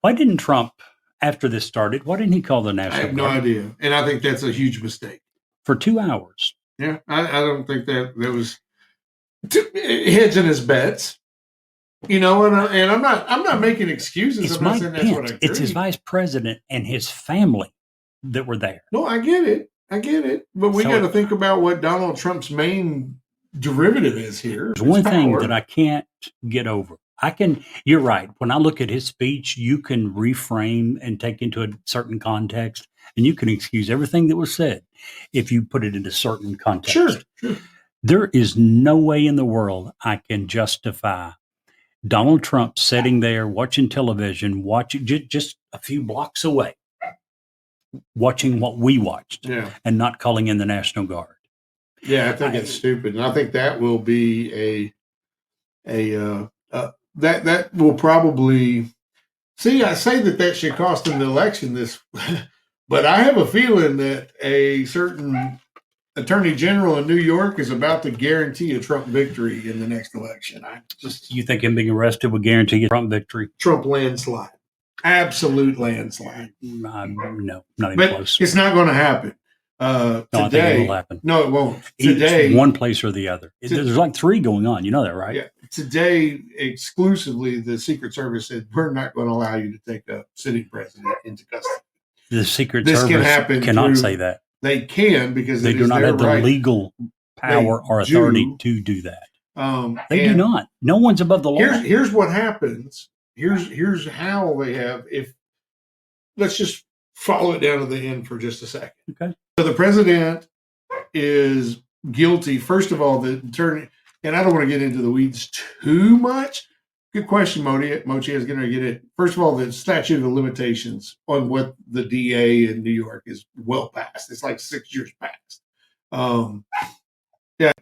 Why didn't Trump, after this started, why didn't he call the National I have no Guard? idea. And I think that's a huge mistake. For 2 hours. Yeah, I don't think that was hedging his bets. And I'm not making excuses. It's I'm not Mike saying that's what I Pence. agree. It's his vice president and his family that were there. No, I get it. But we got to think about what Donald Trump's main derivative is here. There's one thing that I can't get over. You're right. When I look at his speech, you can reframe and take into a certain context, and you can excuse everything that was said if you put it into certain context. Sure. There is no way in the world I can justify Donald Trump sitting there watching television, watching just a few blocks away, watching what we watched, and not calling in the National Guard. Yeah, I think it's stupid, and I think that will be that will probably... See, I say that should cost him the election but I have a feeling that a certain attorney general in New York is about to guarantee a Trump victory in the next election. You think him being arrested would guarantee a Trump victory? Trump landslide. Absolute landslide. No, not even close. It's not going to happen. No, I think it will happen. No, it won't. Today, one place or the other. There's like 3 going on. You know that, right? Yeah. Today, exclusively, the Secret Service said, we're not going to allow you to take a sitting president into custody. The Secret Service cannot say that. They can, because they do not have the legal power or authority to do that. They do not. No one's above the law. Here's what happens. Here's how they have. Let's just follow it down to the end for just a second. Okay. So the president is guilty. First of all, the attorney, and I don't want to get into the weeds too much. Good question, Mochi. Mochi is going to get it. First of all, the statute of limitations on what the DA in New York is well past. It's like 6 years past.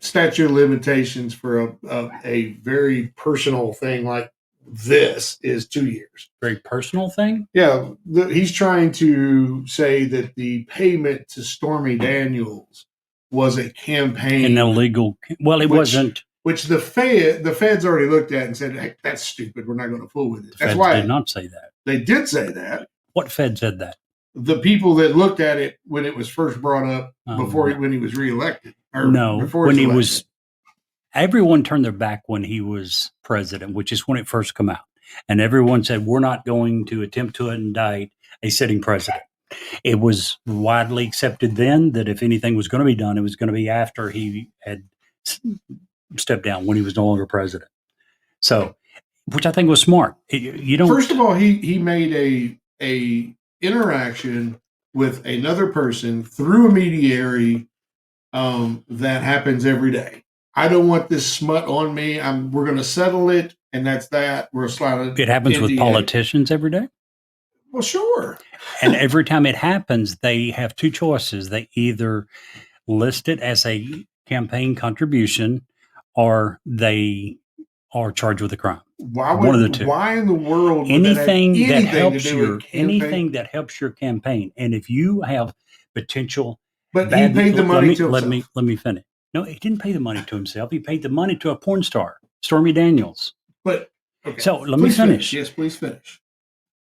Statute of limitations for a very personal thing like this is 2 years. Very personal thing? Yeah. He's trying to say that the payment to Stormy Daniels was a campaign. An illegal. Well, it wasn't. which the feds already looked at and said, hey, that's stupid. We're not going to fool with it. That's Feds why did not say that. they did say that. What Fed said that? The people that looked at it when it was first brought up when he was reelected. Everyone turned their back when he was president, which is when it first came out. And everyone said, we're not going to attempt to indict a sitting president. It was widely accepted then that if anything was going to be done, it was going to be after he had stepped down, when he was no longer president. So, which I think was smart. You don't. First of all, he made a interaction with another person through a mediary that happens every day. I don't want this smut on me. We're going to settle it, and that's that. We're sliding. It happens with politicians every day. Well, sure. And every time it happens, they have two choices. They either list it as a campaign contribution, or they are charged with a crime. One of the two. Why in the world anything that helps your campaign, and if you have potential, but he paid the money to himself. Let me finish. No, he didn't pay the money to himself. He paid the money to a porn star, Stormy Daniels. But okay. So let me finish. Yes, please finish.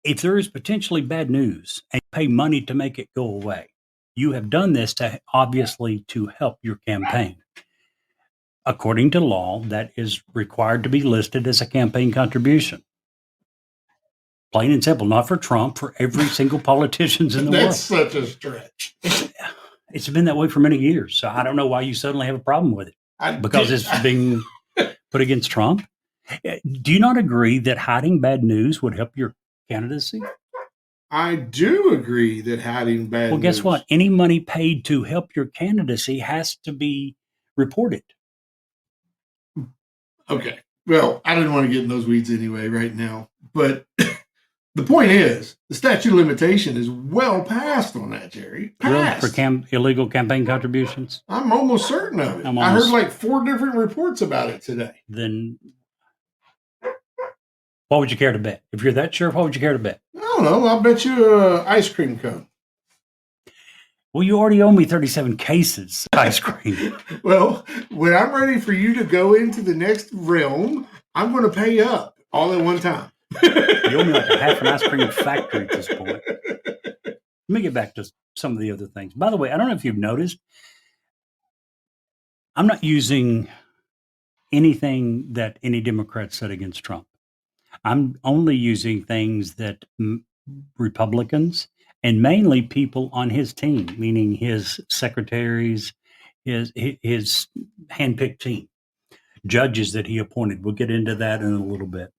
If there is potentially bad news and you pay money to make it go away, you have done this to help your campaign. According to law, that is required to be listed as a campaign contribution. Plain and simple, not for Trump, for every single politician in the world. That's such a stretch. It's been that way for many years. So I don't know why you suddenly have a problem with it. Because it's being put against Trump. Do you not agree that hiding bad news would help your candidacy? I do agree that hiding bad news. Well, guess what? Any money paid to help your candidacy has to be reported. Okay. Well, I didn't want to get in those weeds anyway right now. But the point is, the statute of limitation is well past on that, Jerry. Past. Really? For illegal campaign contributions? I'm almost certain of it. I heard like 4 different reports about it today. Then what would you care to bet? If you're that sure, what would you care to bet? I don't know. I'll bet you an ice cream cone. Well, you already owe me 37 cases of ice cream. Well, when I'm ready for you to go into the next realm, I'm going to pay up all at one time. You owe me like a half an ice cream factory at this point. Let me get back to some of the other things. By the way, I don't know if you've noticed, I'm not using anything that any Democrat said against Trump. I'm only using things that Republicans and mainly people on his team, meaning his secretaries, his handpicked team, judges that he appointed. We'll get into that in a little bit.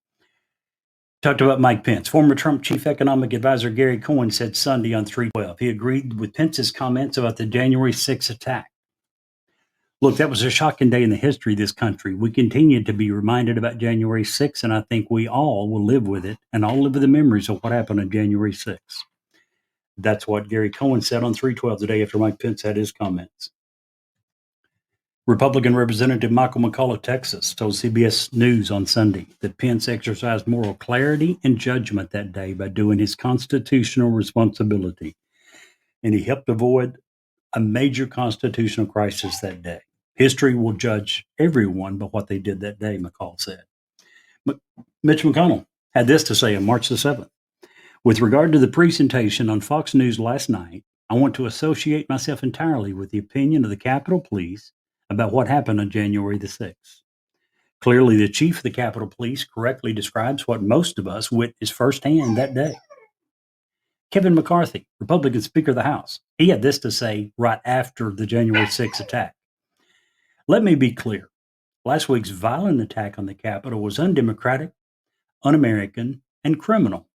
Talked about Mike Pence. Former Trump chief economic advisor Gary Cohen said Sunday on 312 he agreed with Pence's comments about the January 6th attack. Look, that was a shocking day in the history of this country. We continue to be reminded about January 6th, and I think we all will live with it and all live with the memories of what happened on January 6th. That's what Gary Cohen said on 312 the day after Mike Pence had his comments. Republican Representative Michael McCall of Texas told CBS News on Sunday that Pence exercised moral clarity and judgment that day by doing his constitutional responsibility, and he helped avoid a major constitutional crisis that day. History will judge everyone by what they did that day, McCall said. Mitch McConnell had this to say on March the 7th. With regard to the presentation on Fox News last night, I want to associate myself entirely with the opinion of the Capitol Police about what happened on January the 6th. Clearly, the chief of the Capitol Police correctly describes what most of us witnessed firsthand that day. Kevin McCarthy, Republican Speaker of the House, he had this to say right after the January 6th attack. Let me be clear. Last week's violent attack on the Capitol was undemocratic, un-American, and criminal.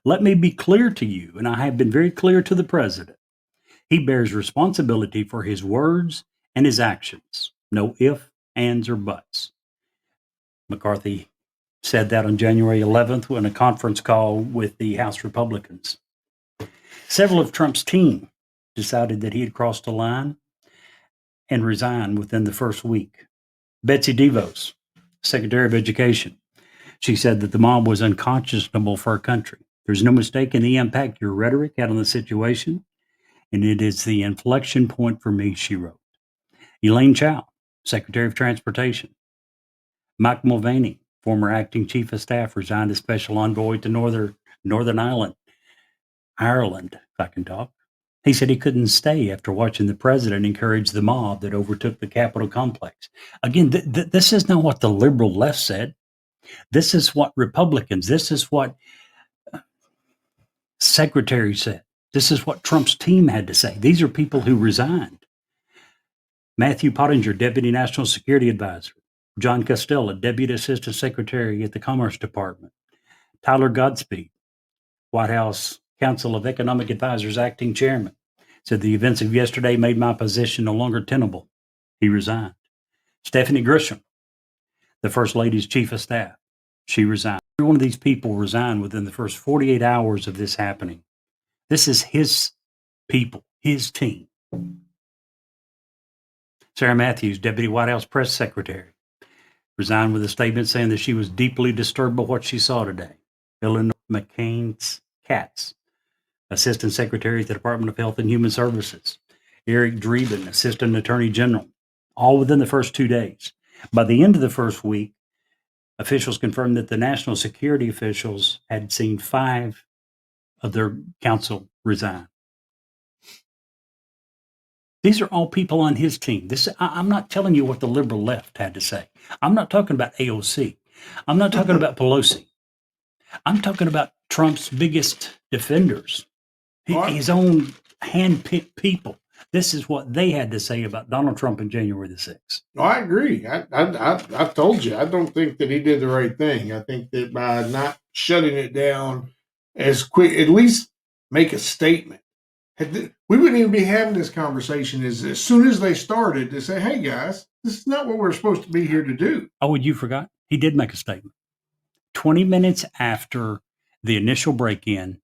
Let me be clear to you, and I have been very clear to the president. He bears responsibility for his words and his actions. No ifs, ands, or buts. McCarthy said that on January 11th in a conference call with the House Republicans. Several of Trump's team decided that he had crossed a line and resigned within the first week. Betsy DeVos, Secretary of Education, she said that the mob was unconscionable for our country. There's no mistake in the impact your rhetoric had on the situation, and it is the inflection point for me, she wrote. Elaine Chao, Secretary of Transportation, Mike Mulvaney, former acting chief of staff, resigned as special envoy to Northern Ireland, if I can talk. He said he couldn't stay after watching the president encourage the mob that overtook the Capitol complex. Again, this is not what the liberal left said. This is what Republicans, this is what Secretary said. This is what Trump's team had to say. These are people who resigned. Matthew Pottinger, Deputy National Security Advisor. John Costello, Deputy Assistant Secretary at the Commerce Department. Tyler Godspeed, White House Council of Economic Advisors Acting Chairman, said the events of yesterday made my position no longer tenable. He resigned. Stephanie Grisham, the First Lady's Chief of Staff, she resigned. Every one of these people resigned within the first 48 hours of this happening. This is his people, his team. Sarah Matthews, Deputy White House Press Secretary, resigned with a statement saying that she was deeply disturbed by what she saw today. Eleanor McCain's Katz, Assistant Secretary at the Department of Health and Human Services. Eric Dreeben, Assistant Attorney General, all within the first 2 days. By the end of the first week, officials confirmed that the national security officials had seen 5 of their council resign. These are all people on his team. I'm not telling you what the liberal left had to say. I'm not talking about AOC. I'm not talking about Pelosi. I'm talking about Trump's biggest defenders, his own hand-picked people. This is what they had to say about Donald Trump on January the 6th. No, I agree. I've told you, I don't think that he did the right thing. I think that by not shutting it down as quick, at least make a statement. We wouldn't even be having this conversation as soon as they started to say, hey, guys, this is not what we're supposed to be here to do. Oh, and you forgot? He did make a statement. 20 minutes after the initial break-in,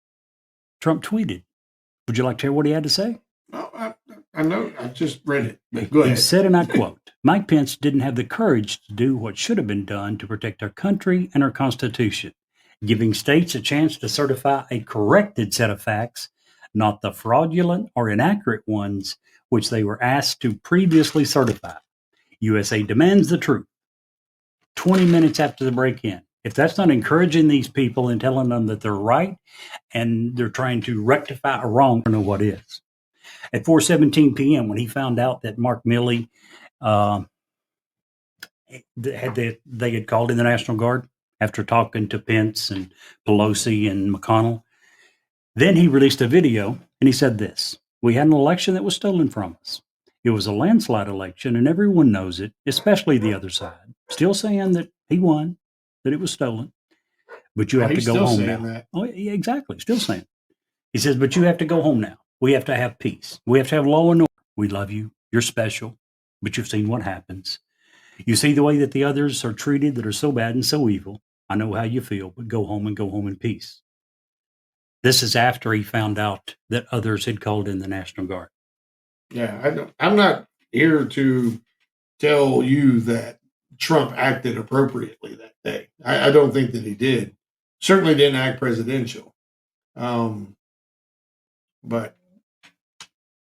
Trump tweeted. Would you like to hear what he had to say? Oh, I know. I just read it. But go ahead. He said, and I quote, Mike Pence didn't have the courage to do what should have been done to protect our country and our Constitution, giving states a chance to certify a corrected set of facts, not the fraudulent or inaccurate ones which they were asked to previously certify. USA demands the truth. 20 minutes after the break-in. If that's not encouraging these people and telling them that they're right and they're trying to rectify a wrong, I don't know what is. At 4:17 p.m., when he found out that Mark Milley they had called in the National Guard after talking to Pence and Pelosi and McConnell, then he released a video and he said this: we had an election that was stolen from us. It was a landslide election and everyone knows it, especially the other side. Still saying that he won, that it was stolen. But you have to go home now. That. Oh, yeah, exactly. Still saying. He says, but you have to go home now. We have to have peace. We have to have law and order. We love you. You're special. But you've seen what happens. You see the way that the others are treated that are so bad and so evil. I know how you feel, but go home and go home in peace. This is after he found out that others had called in the National Guard. Yeah, I'm not here to tell you that Trump acted appropriately that day. I don't think that he did. Certainly didn't act presidential. But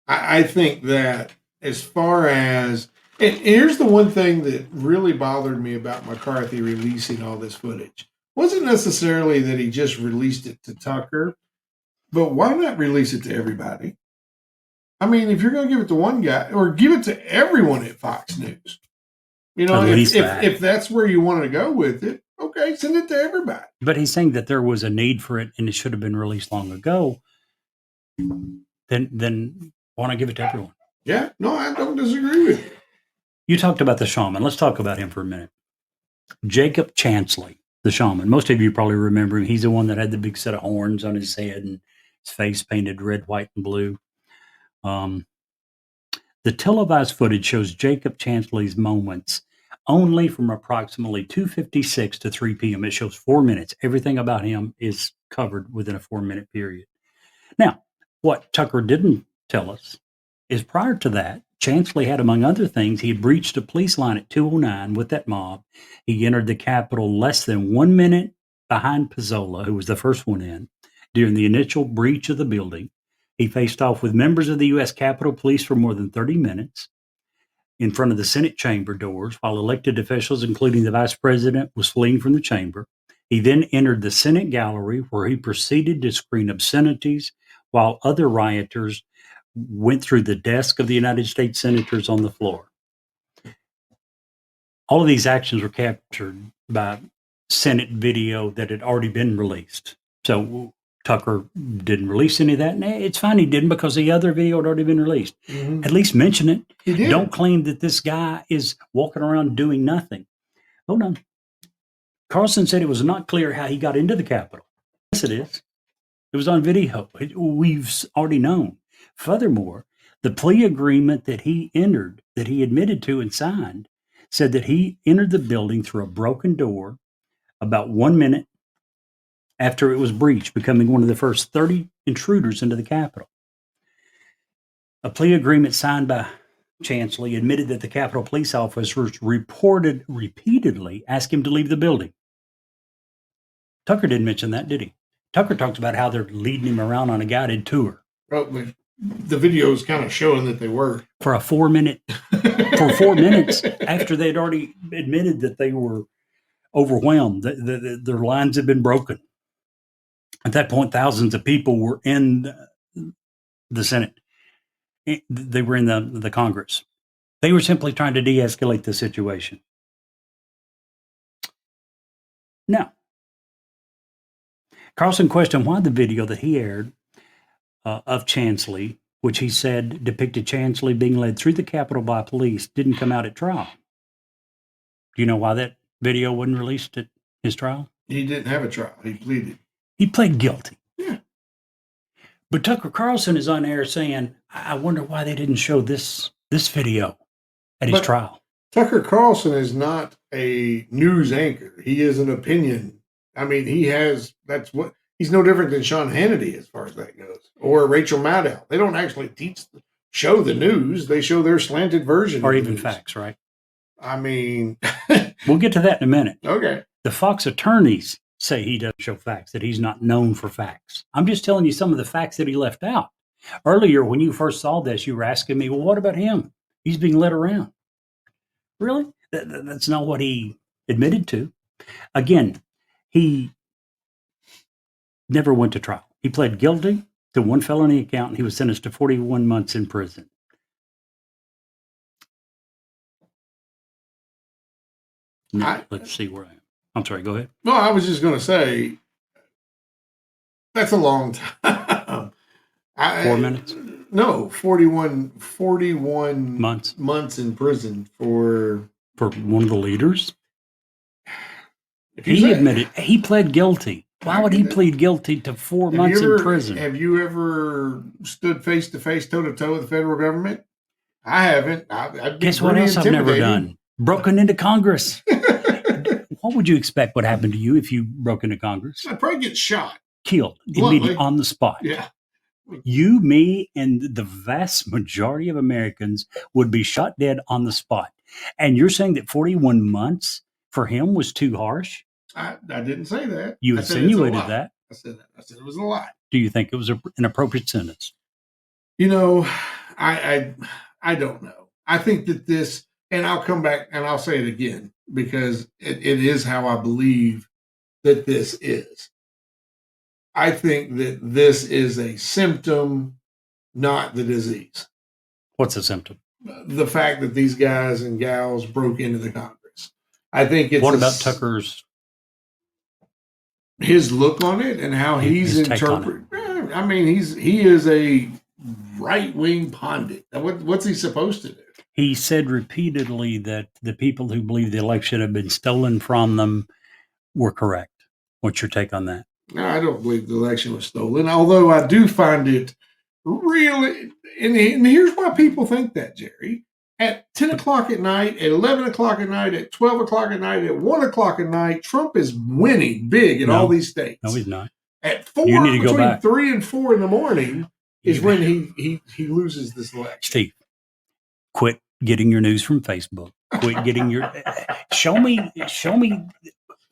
I think that as far as, and here's the one thing that really bothered me about McCarthy releasing all this footage. Wasn't necessarily that he just released it to Tucker, but why not release it to everybody? I mean, if you're going to give it to one guy, or give it to everyone at Fox News, you know, if that's where you want to go with it, okay, send it to everybody. But he's saying that there was a need for it and it should have been released long ago. Then why not give it to everyone? Yeah, no, I don't disagree with you. You talked about the shaman. Let's talk about him for a minute. Jacob Chansley, the shaman. Most of you probably remember him. He's the one that had the big set of horns on his head and his face painted red, white, and blue. The televised footage shows Jacob Chansley's moments only from approximately 2:56 to 3 p.m. It shows 4 minutes. Everything about him is covered within a 4-minute period. Now, what Tucker didn't tell us is prior to that, Chansley had, among other things, he had breached a police line at 2:09 with that mob. He entered the Capitol less than 1 minute behind Pizzola, who was the first one in, during the initial breach of the building. He faced off with members of the U.S. Capitol Police for more than 30 minutes. in front of the Senate chamber doors while elected officials, including the vice president, was fleeing from the chamber. He then entered the Senate gallery where he proceeded to scream obscenities while other rioters went through the desk of the United States senators on the floor. All of these actions were captured by Senate video that had already been released. So Tucker didn't release any of that. And it's fine he didn't, because the other video had already been released. Mm-hmm. At least mention it. He did. Don't claim that this guy is walking around doing nothing. Hold on. Carlson said it was not clear how he got into the Capitol. Yes, it is. It was on video. We've already known. Furthermore, the plea agreement that he entered, that he admitted to and signed, said that he entered the building through a broken door about 1 minute after it was breached, becoming one of the first 30 intruders into the Capitol. A plea agreement signed by Chansley admitted that the Capitol police officers repeatedly asked him to leave the building. Tucker didn't mention that, did he? Tucker talks about how they're leading him around on a guided tour. Oh, the video is kind of showing that they were. For a 4 minute, for 4 minutes after they'd already admitted that they were overwhelmed, their lines had been broken. At that point, thousands of people were in the Senate. They were in the Congress. They were simply trying to de-escalate the situation. Now, Carlson questioned why the video that he aired of Chansley, which he said depicted Chansley being led through the Capitol by police, didn't come out at trial. Do you know why that video wasn't released at his trial? He didn't have a trial. He pleaded. He pled guilty. Yeah. But Tucker Carlson is on air saying, I wonder why they didn't show this video at his trial. Tucker Carlson is not a news anchor. He is an opinion. I mean, he's no different than Sean Hannity as far as that goes, or Rachel Maddow. They don't actually show the news. They show their slanted version. Or even facts, right? I mean, we'll get to that in a minute. Okay. The Fox attorneys say he doesn't show facts, that he's not known for facts. I'm just telling you some of the facts that he left out. Earlier, when you first saw this, you were asking me, well, what about him? He's being led around. Really? That's not what he admitted to. Again, he never went to trial. He pled guilty to one felony count, and he was sentenced to 41 months in prison. Now, let's see where I am. I'm sorry, go ahead. No, I was just going to say, that's a long time. 4 minutes? No, 41 months in prison for one of the leaders. He admitted, he pled guilty. Why would he plead guilty to 4 months in prison? Have you ever stood face to face, toe to toe with the federal government? I haven't. Guess what else I've never done? Broken into Congress. What would you expect would happen to you if you broke into Congress? I'd probably get shot. Killed immediately on the spot. Yeah. You, me, and the vast majority of Americans would be shot dead on the spot. And you're saying that 41 months for him was too harsh? I didn't say that. You insinuated that. I said that. I said it was a lie. Do you think it was an appropriate sentence? You know, I don't know. I think that this, and I'll come back and I'll say it again, because it is how I believe that this is. I think that this is a symptom, not the disease. What's a symptom? The fact that these guys and gals broke into the Congress. I think it's. What about Tucker's? His look on it and how he's interpreted. I mean, he is a right-wing pundit. What's he supposed to do? He said repeatedly that the people who believe the election had been stolen from them were correct. What's your take on that? No, I don't believe the election was stolen, although I do find it really, and here's why people think that, Jerry. At 10 o'clock at night, at 11 o'clock at night, at 12 o'clock at night, at 1 o'clock at night, Trump is winning big in all these states. No, he's not. At 4, between 3 and 4 in the morning is when he loses this election. Steve, quit getting your news from Facebook. Quit getting your show me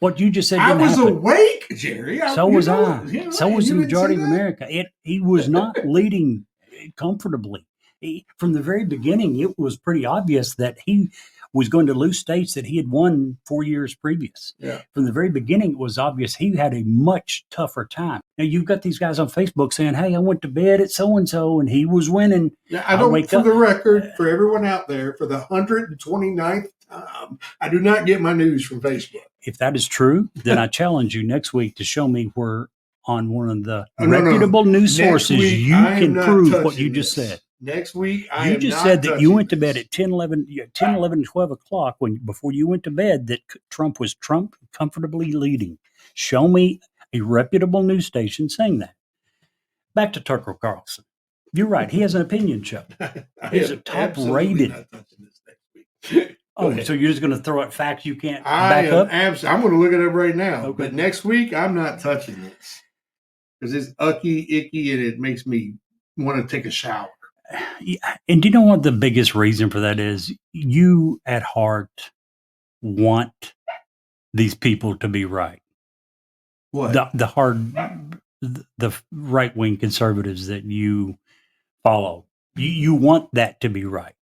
what you just said. I was happen. awake, Jerry. So was I. So was the majority of America. He was not leading comfortably. From the very beginning, it was pretty obvious that he was going to lose states that he had won 4 years previous. Yeah. From the very beginning, it was obvious he had a much tougher time. Now, you've got these guys on Facebook saying, hey, I went to bed at so-and-so and he was winning. Now, I don't, wake for up. the record, for everyone out there, for the 129th time, I do not get my news from Facebook. If that is true, then I challenge you next week to show me where on one of the reputable news sources you can prove what you just said. Next week, you just said that you went to bed at 10, 11, 12 o'clock before you went to bed that Trump was comfortably leading. Show me a reputable news station saying that. Back to Tucker Carlson. You're right. He has an opinion show. He's a top-rated. Oh, so you're just going to throw out facts you can't back up? I'm going to look it up right now. Okay. But next week, I'm not touching this because it's icky, and it makes me want to take a shower. Yeah. And do you know what the biggest reason for that is? You at heart want these people to be right. What? The right-wing conservatives that you follow. You want that to be right.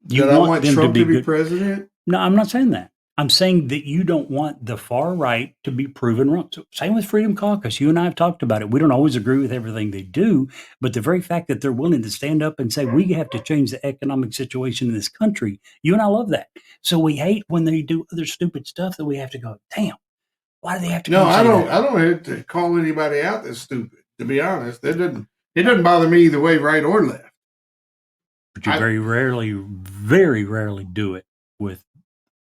You want them Trump to be president? No, I'm not saying that. I'm saying that you don't want the far right to be proven wrong. So same with Freedom Caucus. You and I have talked about it. We don't always agree with everything they do, but the very fact that they're willing to stand up and say, we have to change the economic situation in this country, you and I love that. So we hate when they do other stupid stuff that we have to go, damn, why do they have to No, I don't have to call anybody out that's stupid, to be honest. It doesn't bother me either way, right or left. But you very rarely do it with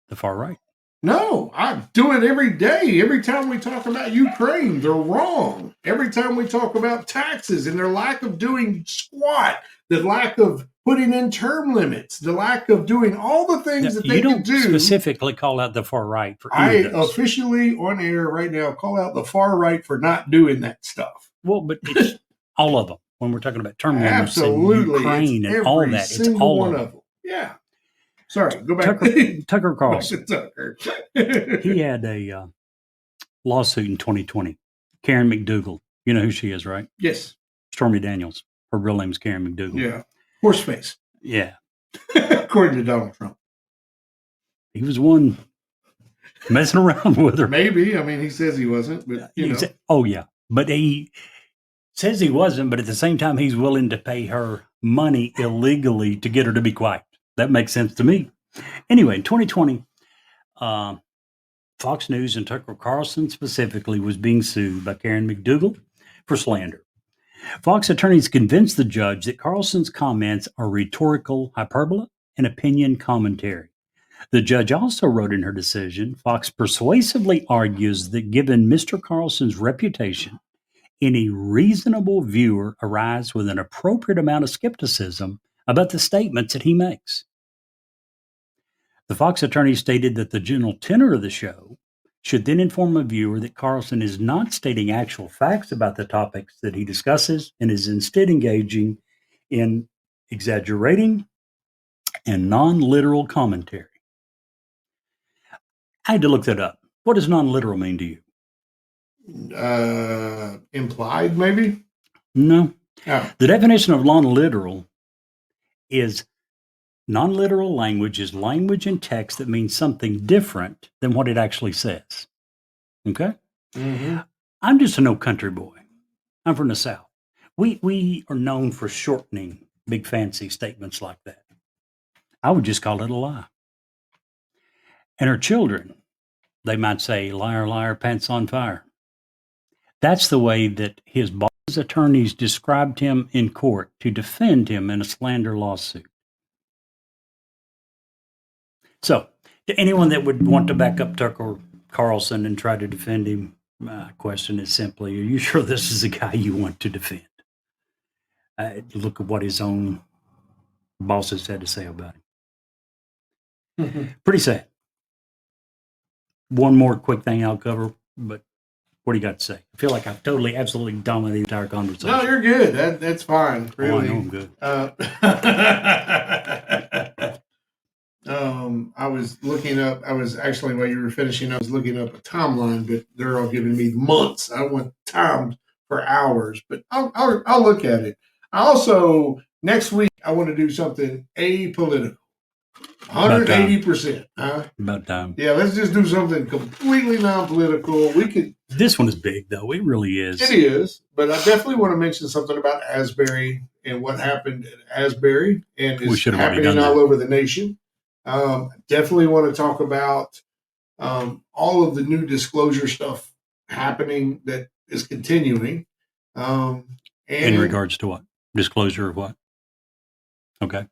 the far right. No, I do it every day. Every time we talk about Ukraine, they're wrong. Every time we talk about taxes and their lack of doing squat, the lack of putting in term limits, the lack of doing all the things that they can do. You don't specifically call out the far right for I officially on air right now call out the far right for not doing that stuff. Well, but it's all of them. When we're talking about term limits and Ukraine and all that, it's all one of them. Yeah. Sorry, go back. Tucker Carlson. He had a lawsuit in 2020. Karen McDougal. You know who she is, right? Yes. Stormy Daniels. Her real name is Karen McDougal. Yeah. Horseface. Yeah. According to Donald Trump. He was one messing around with her. Maybe. I mean, he says he wasn't, but you know. Oh, yeah. But he says he wasn't, but at the same time, he's willing to pay her money illegally to get her to be quiet. That makes sense to me. Anyway, in 2020, Fox News and Tucker Carlson specifically was being sued by Karen McDougal for slander. Fox attorneys convinced the judge that Carlson's comments are rhetorical hyperbole and opinion commentary. The judge also wrote in her decision, Fox persuasively argues that given Mr. Carlson's reputation, any reasonable viewer arrives with an appropriate amount of skepticism about the statements that he makes. The Fox attorney stated that the general tenor of the show should then inform a viewer that Carlson is not stating actual facts about the topics that he discusses and is instead engaging in exaggerating and non-literal commentary. I had to look that up. What does non-literal mean to you? Implied, maybe? No. Oh. The definition of non-literal is non-literal language is language in text that means something different than what it actually says. Okay? Mm-hmm. I'm just a no country boy. I'm from the South. We are known for shortening big fancy statements like that. I would just call it a lie. And our children, they might say, liar, liar, pants on fire. That's the way that his boss's attorneys described him in court to defend him in a slander lawsuit. So, to anyone that would want to back up Tucker Carlson and try to defend him, my question is simply, are you sure this is a guy you want to defend? Look at what his own bosses had to say about him. Mm-hmm. Pretty sad. One more quick thing I'll cover, but what do you got to say? I feel like I've totally, absolutely dominated the entire conversation. No, you're good. That's fine. Really. Oh, I know I'm good. I was looking up. I was actually, while you were finishing, I was looking up a timeline, but they're all giving me months. I want times for hours, but I'll look at it. I also Next week, I want to do something apolitical. 180%. About time. Yeah, let's just do something completely non-political. We could. This one is big, though. It really is. It is, but I definitely want to mention something about Asbury and what happened at Asbury and is happening all over the nation. Definitely want to talk about all of the new disclosure stuff happening that is continuing. In regards to what? Disclosure of what? Okay.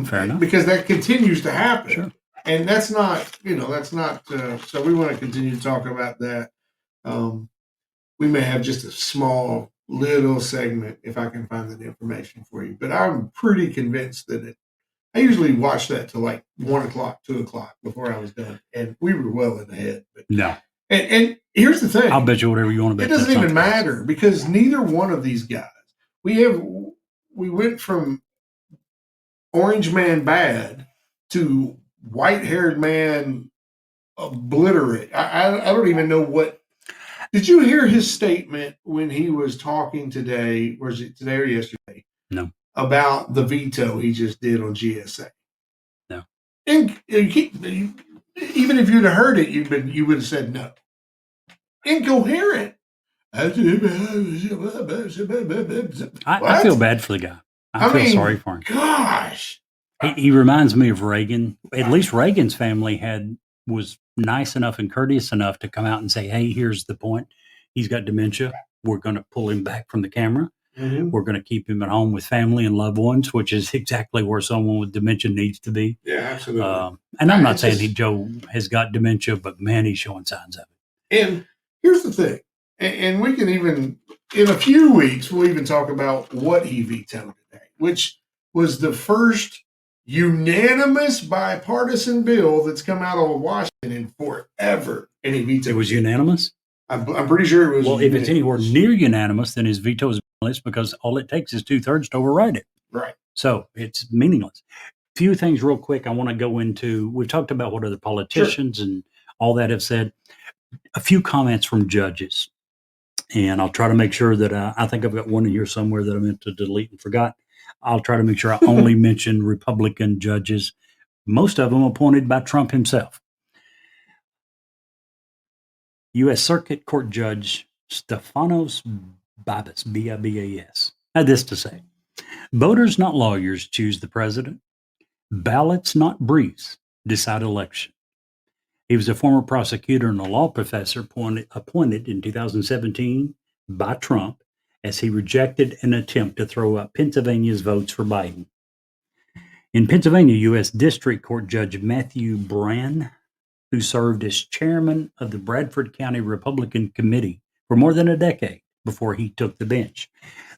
Fair enough. Because that continues to happen. Sure. And that's not, so we want to continue to talk about that. We may have just a small little segment if I can find that information for you. But I'm pretty convinced that I usually watch that till like 1 o'clock, 2 o'clock before I was done. And we were well in the head. But, no. And here's the thing. I'll bet you whatever you want to bet. It doesn't even matter because neither one of these guys, we went from orange man bad to white-haired man obliterate. I don't even know what. Did you hear his statement when he was talking today? Was it today or yesterday? No. About the veto he just did on GSA. No. And even if you'd have heard it, you would have said no. Incoherent. I feel bad for the guy. I feel sorry for him. Gosh. He reminds me of Reagan. At least Reagan's family was nice enough and courteous enough to come out and say, hey, here's the point. He's got dementia. We're going to pull him back from the camera. Mm-hmm. We're going to keep him at home with family and loved ones, which is exactly where someone with dementia needs to be. Yeah, absolutely. And I'm not saying Joe has got dementia, but man, he's showing signs of it. And here's the thing. And we can even, in a few weeks, we'll even talk about what he vetoed today, which was the first unanimous bipartisan bill that's come out of Washington in forever. And he vetoed it. It was unanimous? I'm pretty sure it was. Well, if it's anywhere near unanimous, then his veto is meaningless because all it takes is 2/3 to override it. Right. So it's meaningless. Few things real quick I want to go into. We've talked about what other politicians and all that have said. A few comments from judges. And I'll try to make sure that I think I've got one in here somewhere that I meant to delete and forgot. I'll try to make sure I only mention Republican judges, most of them appointed by Trump himself. U.S. Circuit Court Judge Stefanos Bibas, B-I-B-A-S, had this to say. Voters, not lawyers, choose the president. Ballots, not briefs, decide election. He was a former prosecutor and a law professor appointed in 2017 by Trump as he rejected an attempt to throw out Pennsylvania's votes for Biden. In Pennsylvania, U.S. District Court Judge Matthew Brann, who served as chairman of the Bradford County Republican Committee for more than a decade before he took the bench.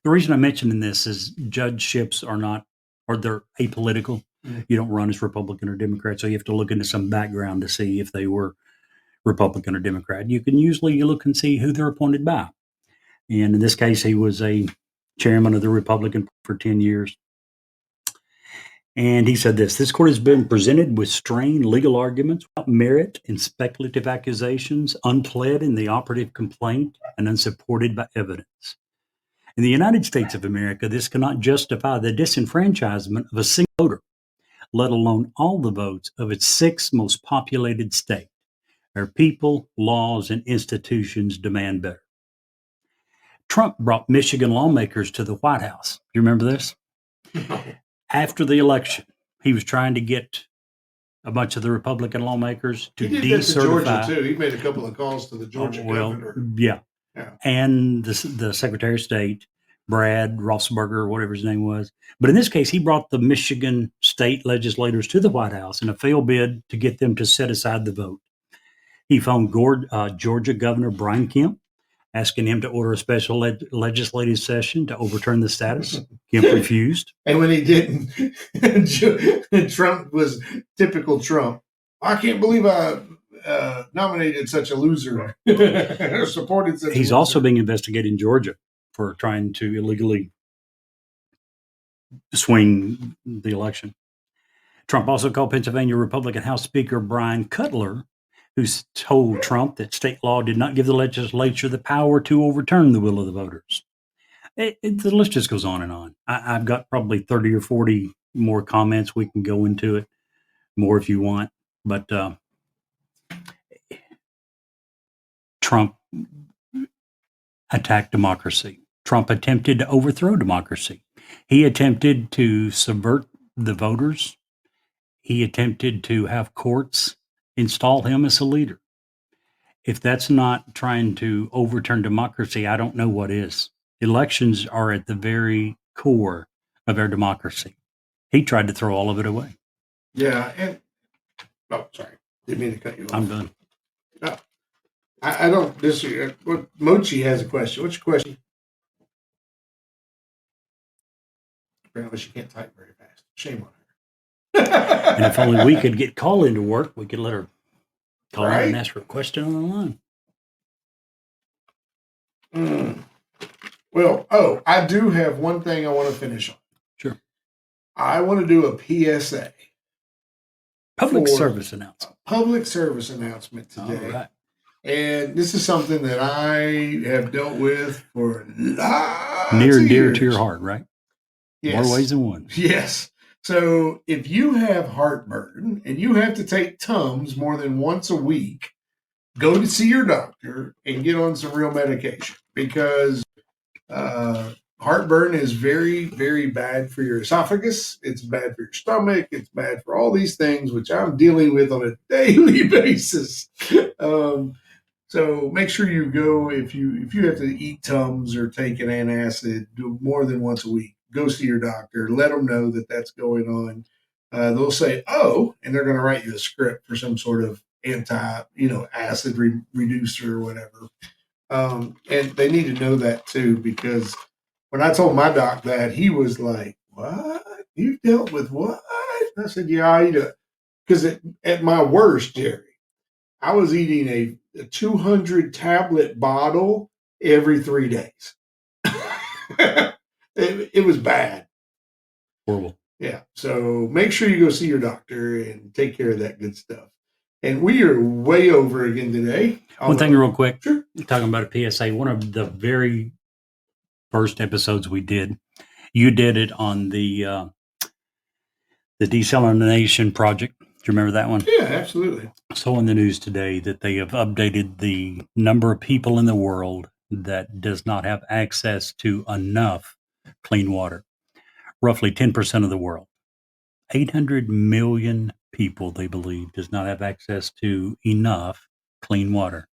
The reason I'm mentioning this is judgeships they're apolitical. You don't run as Republican or Democrat, so you have to look into some background to see if they were Republican or Democrat. You can usually look and see who they're appointed by. And in this case, he was a chairman of the Republican for 10 years. And he said this court has been presented with strained legal arguments without merit and speculative accusations, unpled in the operative complaint, and unsupported by evidence. In the United States of America, this cannot justify the disenfranchisement of a single voter, let alone all the votes of its sixth most populated state. Our people, laws, and institutions demand better. Trump brought Michigan lawmakers to the White House. Do you remember this? After the election, he was trying to get a bunch of the Republican lawmakers to decertify. He did that to Georgia, too. He made a couple of calls to the Georgia governor. Yeah. And the Secretary of State, Brad Rossberger, whatever his name was. But in this case, he brought the Michigan state legislators to the White House in a failed bid to get them to set aside the vote. He phoned Georgia Governor Brian Kemp, asking him to order a special legislative session to overturn the status. Kemp refused. And when he didn't, Trump was typical Trump. I can't believe I nominated such a loser or supported such a loser. He's also being investigated in Georgia for trying to illegally swing the election. Trump also called Pennsylvania Republican House Speaker Brian Cutler, who told Trump that state law did not give the legislature the power to overturn the will of the voters. The list just goes on and on. I've got probably 30 or 40 more comments. We can go into it more if you want. But Trump attacked democracy. Trump attempted to overthrow democracy. He attempted to subvert the voters. He attempted to have courts install him as a leader. If that's not trying to overturn democracy, I don't know what is. Elections are at the very core of our democracy. He tried to throw all of it away. Yeah, and sorry, didn't mean to cut you off. I'm done. No, I don't disagree. Mochi has a question. What's your question? Apparently, she can't type very fast. Shame on her. And if only we could get call into work, we could let her call in Right? and ask her a question on the line. Well, I do have one thing I want to finish on. Sure. I want to do a PSA. Public for service announcement. a public service announcement All today. right. And this is something that I have dealt with for lots Near of and dear years. to your heart, right? Yes. More ways than one. Yes. So if you have heartburn and you have to take Tums more than once a week, go to see your doctor and get on some real medication, because heartburn is very, very bad for your esophagus. It's bad for your stomach. It's bad for all these things, which I'm dealing with on a daily basis. So make sure you go, if you have to eat Tums or take an antacid, do more than once a week. Go see your doctor. Let them know that that's going on. They'll say, "Oh," and they're going to write you a script for some sort of acid reducer or whatever. And they need to know that too, because when I told my doc that, he was like, "What? You've dealt with what?" And I said, "Yeah, I eat it." Because at my worst, Jerry, I was eating a 200 tablet bottle every 3 days. It was bad. Horrible. Yeah. So make sure you go see your doctor and take care of that good stuff. And we are way over again today. One thing real quick. Sure. Talking about a PSA, one of the very first episodes we did, you did it on the desalination project. Do you remember that one? Yeah, absolutely. So in the news today that they have updated the number of people in the world that does not have access to enough clean water. Roughly 10% of the world. 800 million people, they believe, does not have access to enough clean water.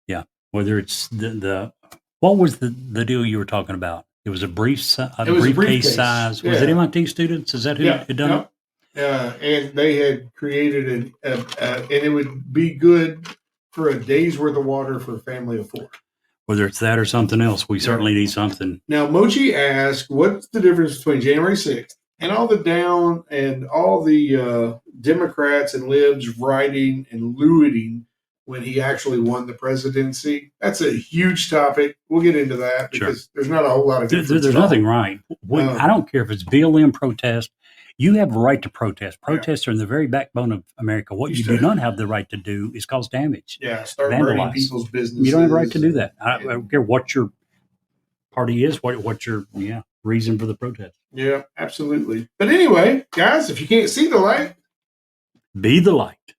Yeah. Whether it's the what was the deal you were talking about? It was a briefcase size. Was it MIT students? Is that who had done it? And they had created and it would be good for a day's worth of water for a family of 4. Whether it's that or something else, we certainly need something. Now, Mochi asked, what's the difference between January 6th and all the Democrats and libs writing and looting when he actually won the presidency? That's a huge topic. We'll get into that because there's not a whole lot of difference. There's nothing right. I don't care if it's BLM protest. You have a right to protest. Protests are in the very backbone of America. What you do not have the right to do is cause damage. Yeah, start burning people's businesses. You don't have a right to do that. I don't care what your party is, what your reason for the protest. Yeah, absolutely. But anyway, guys, if you can't see the light, be the light.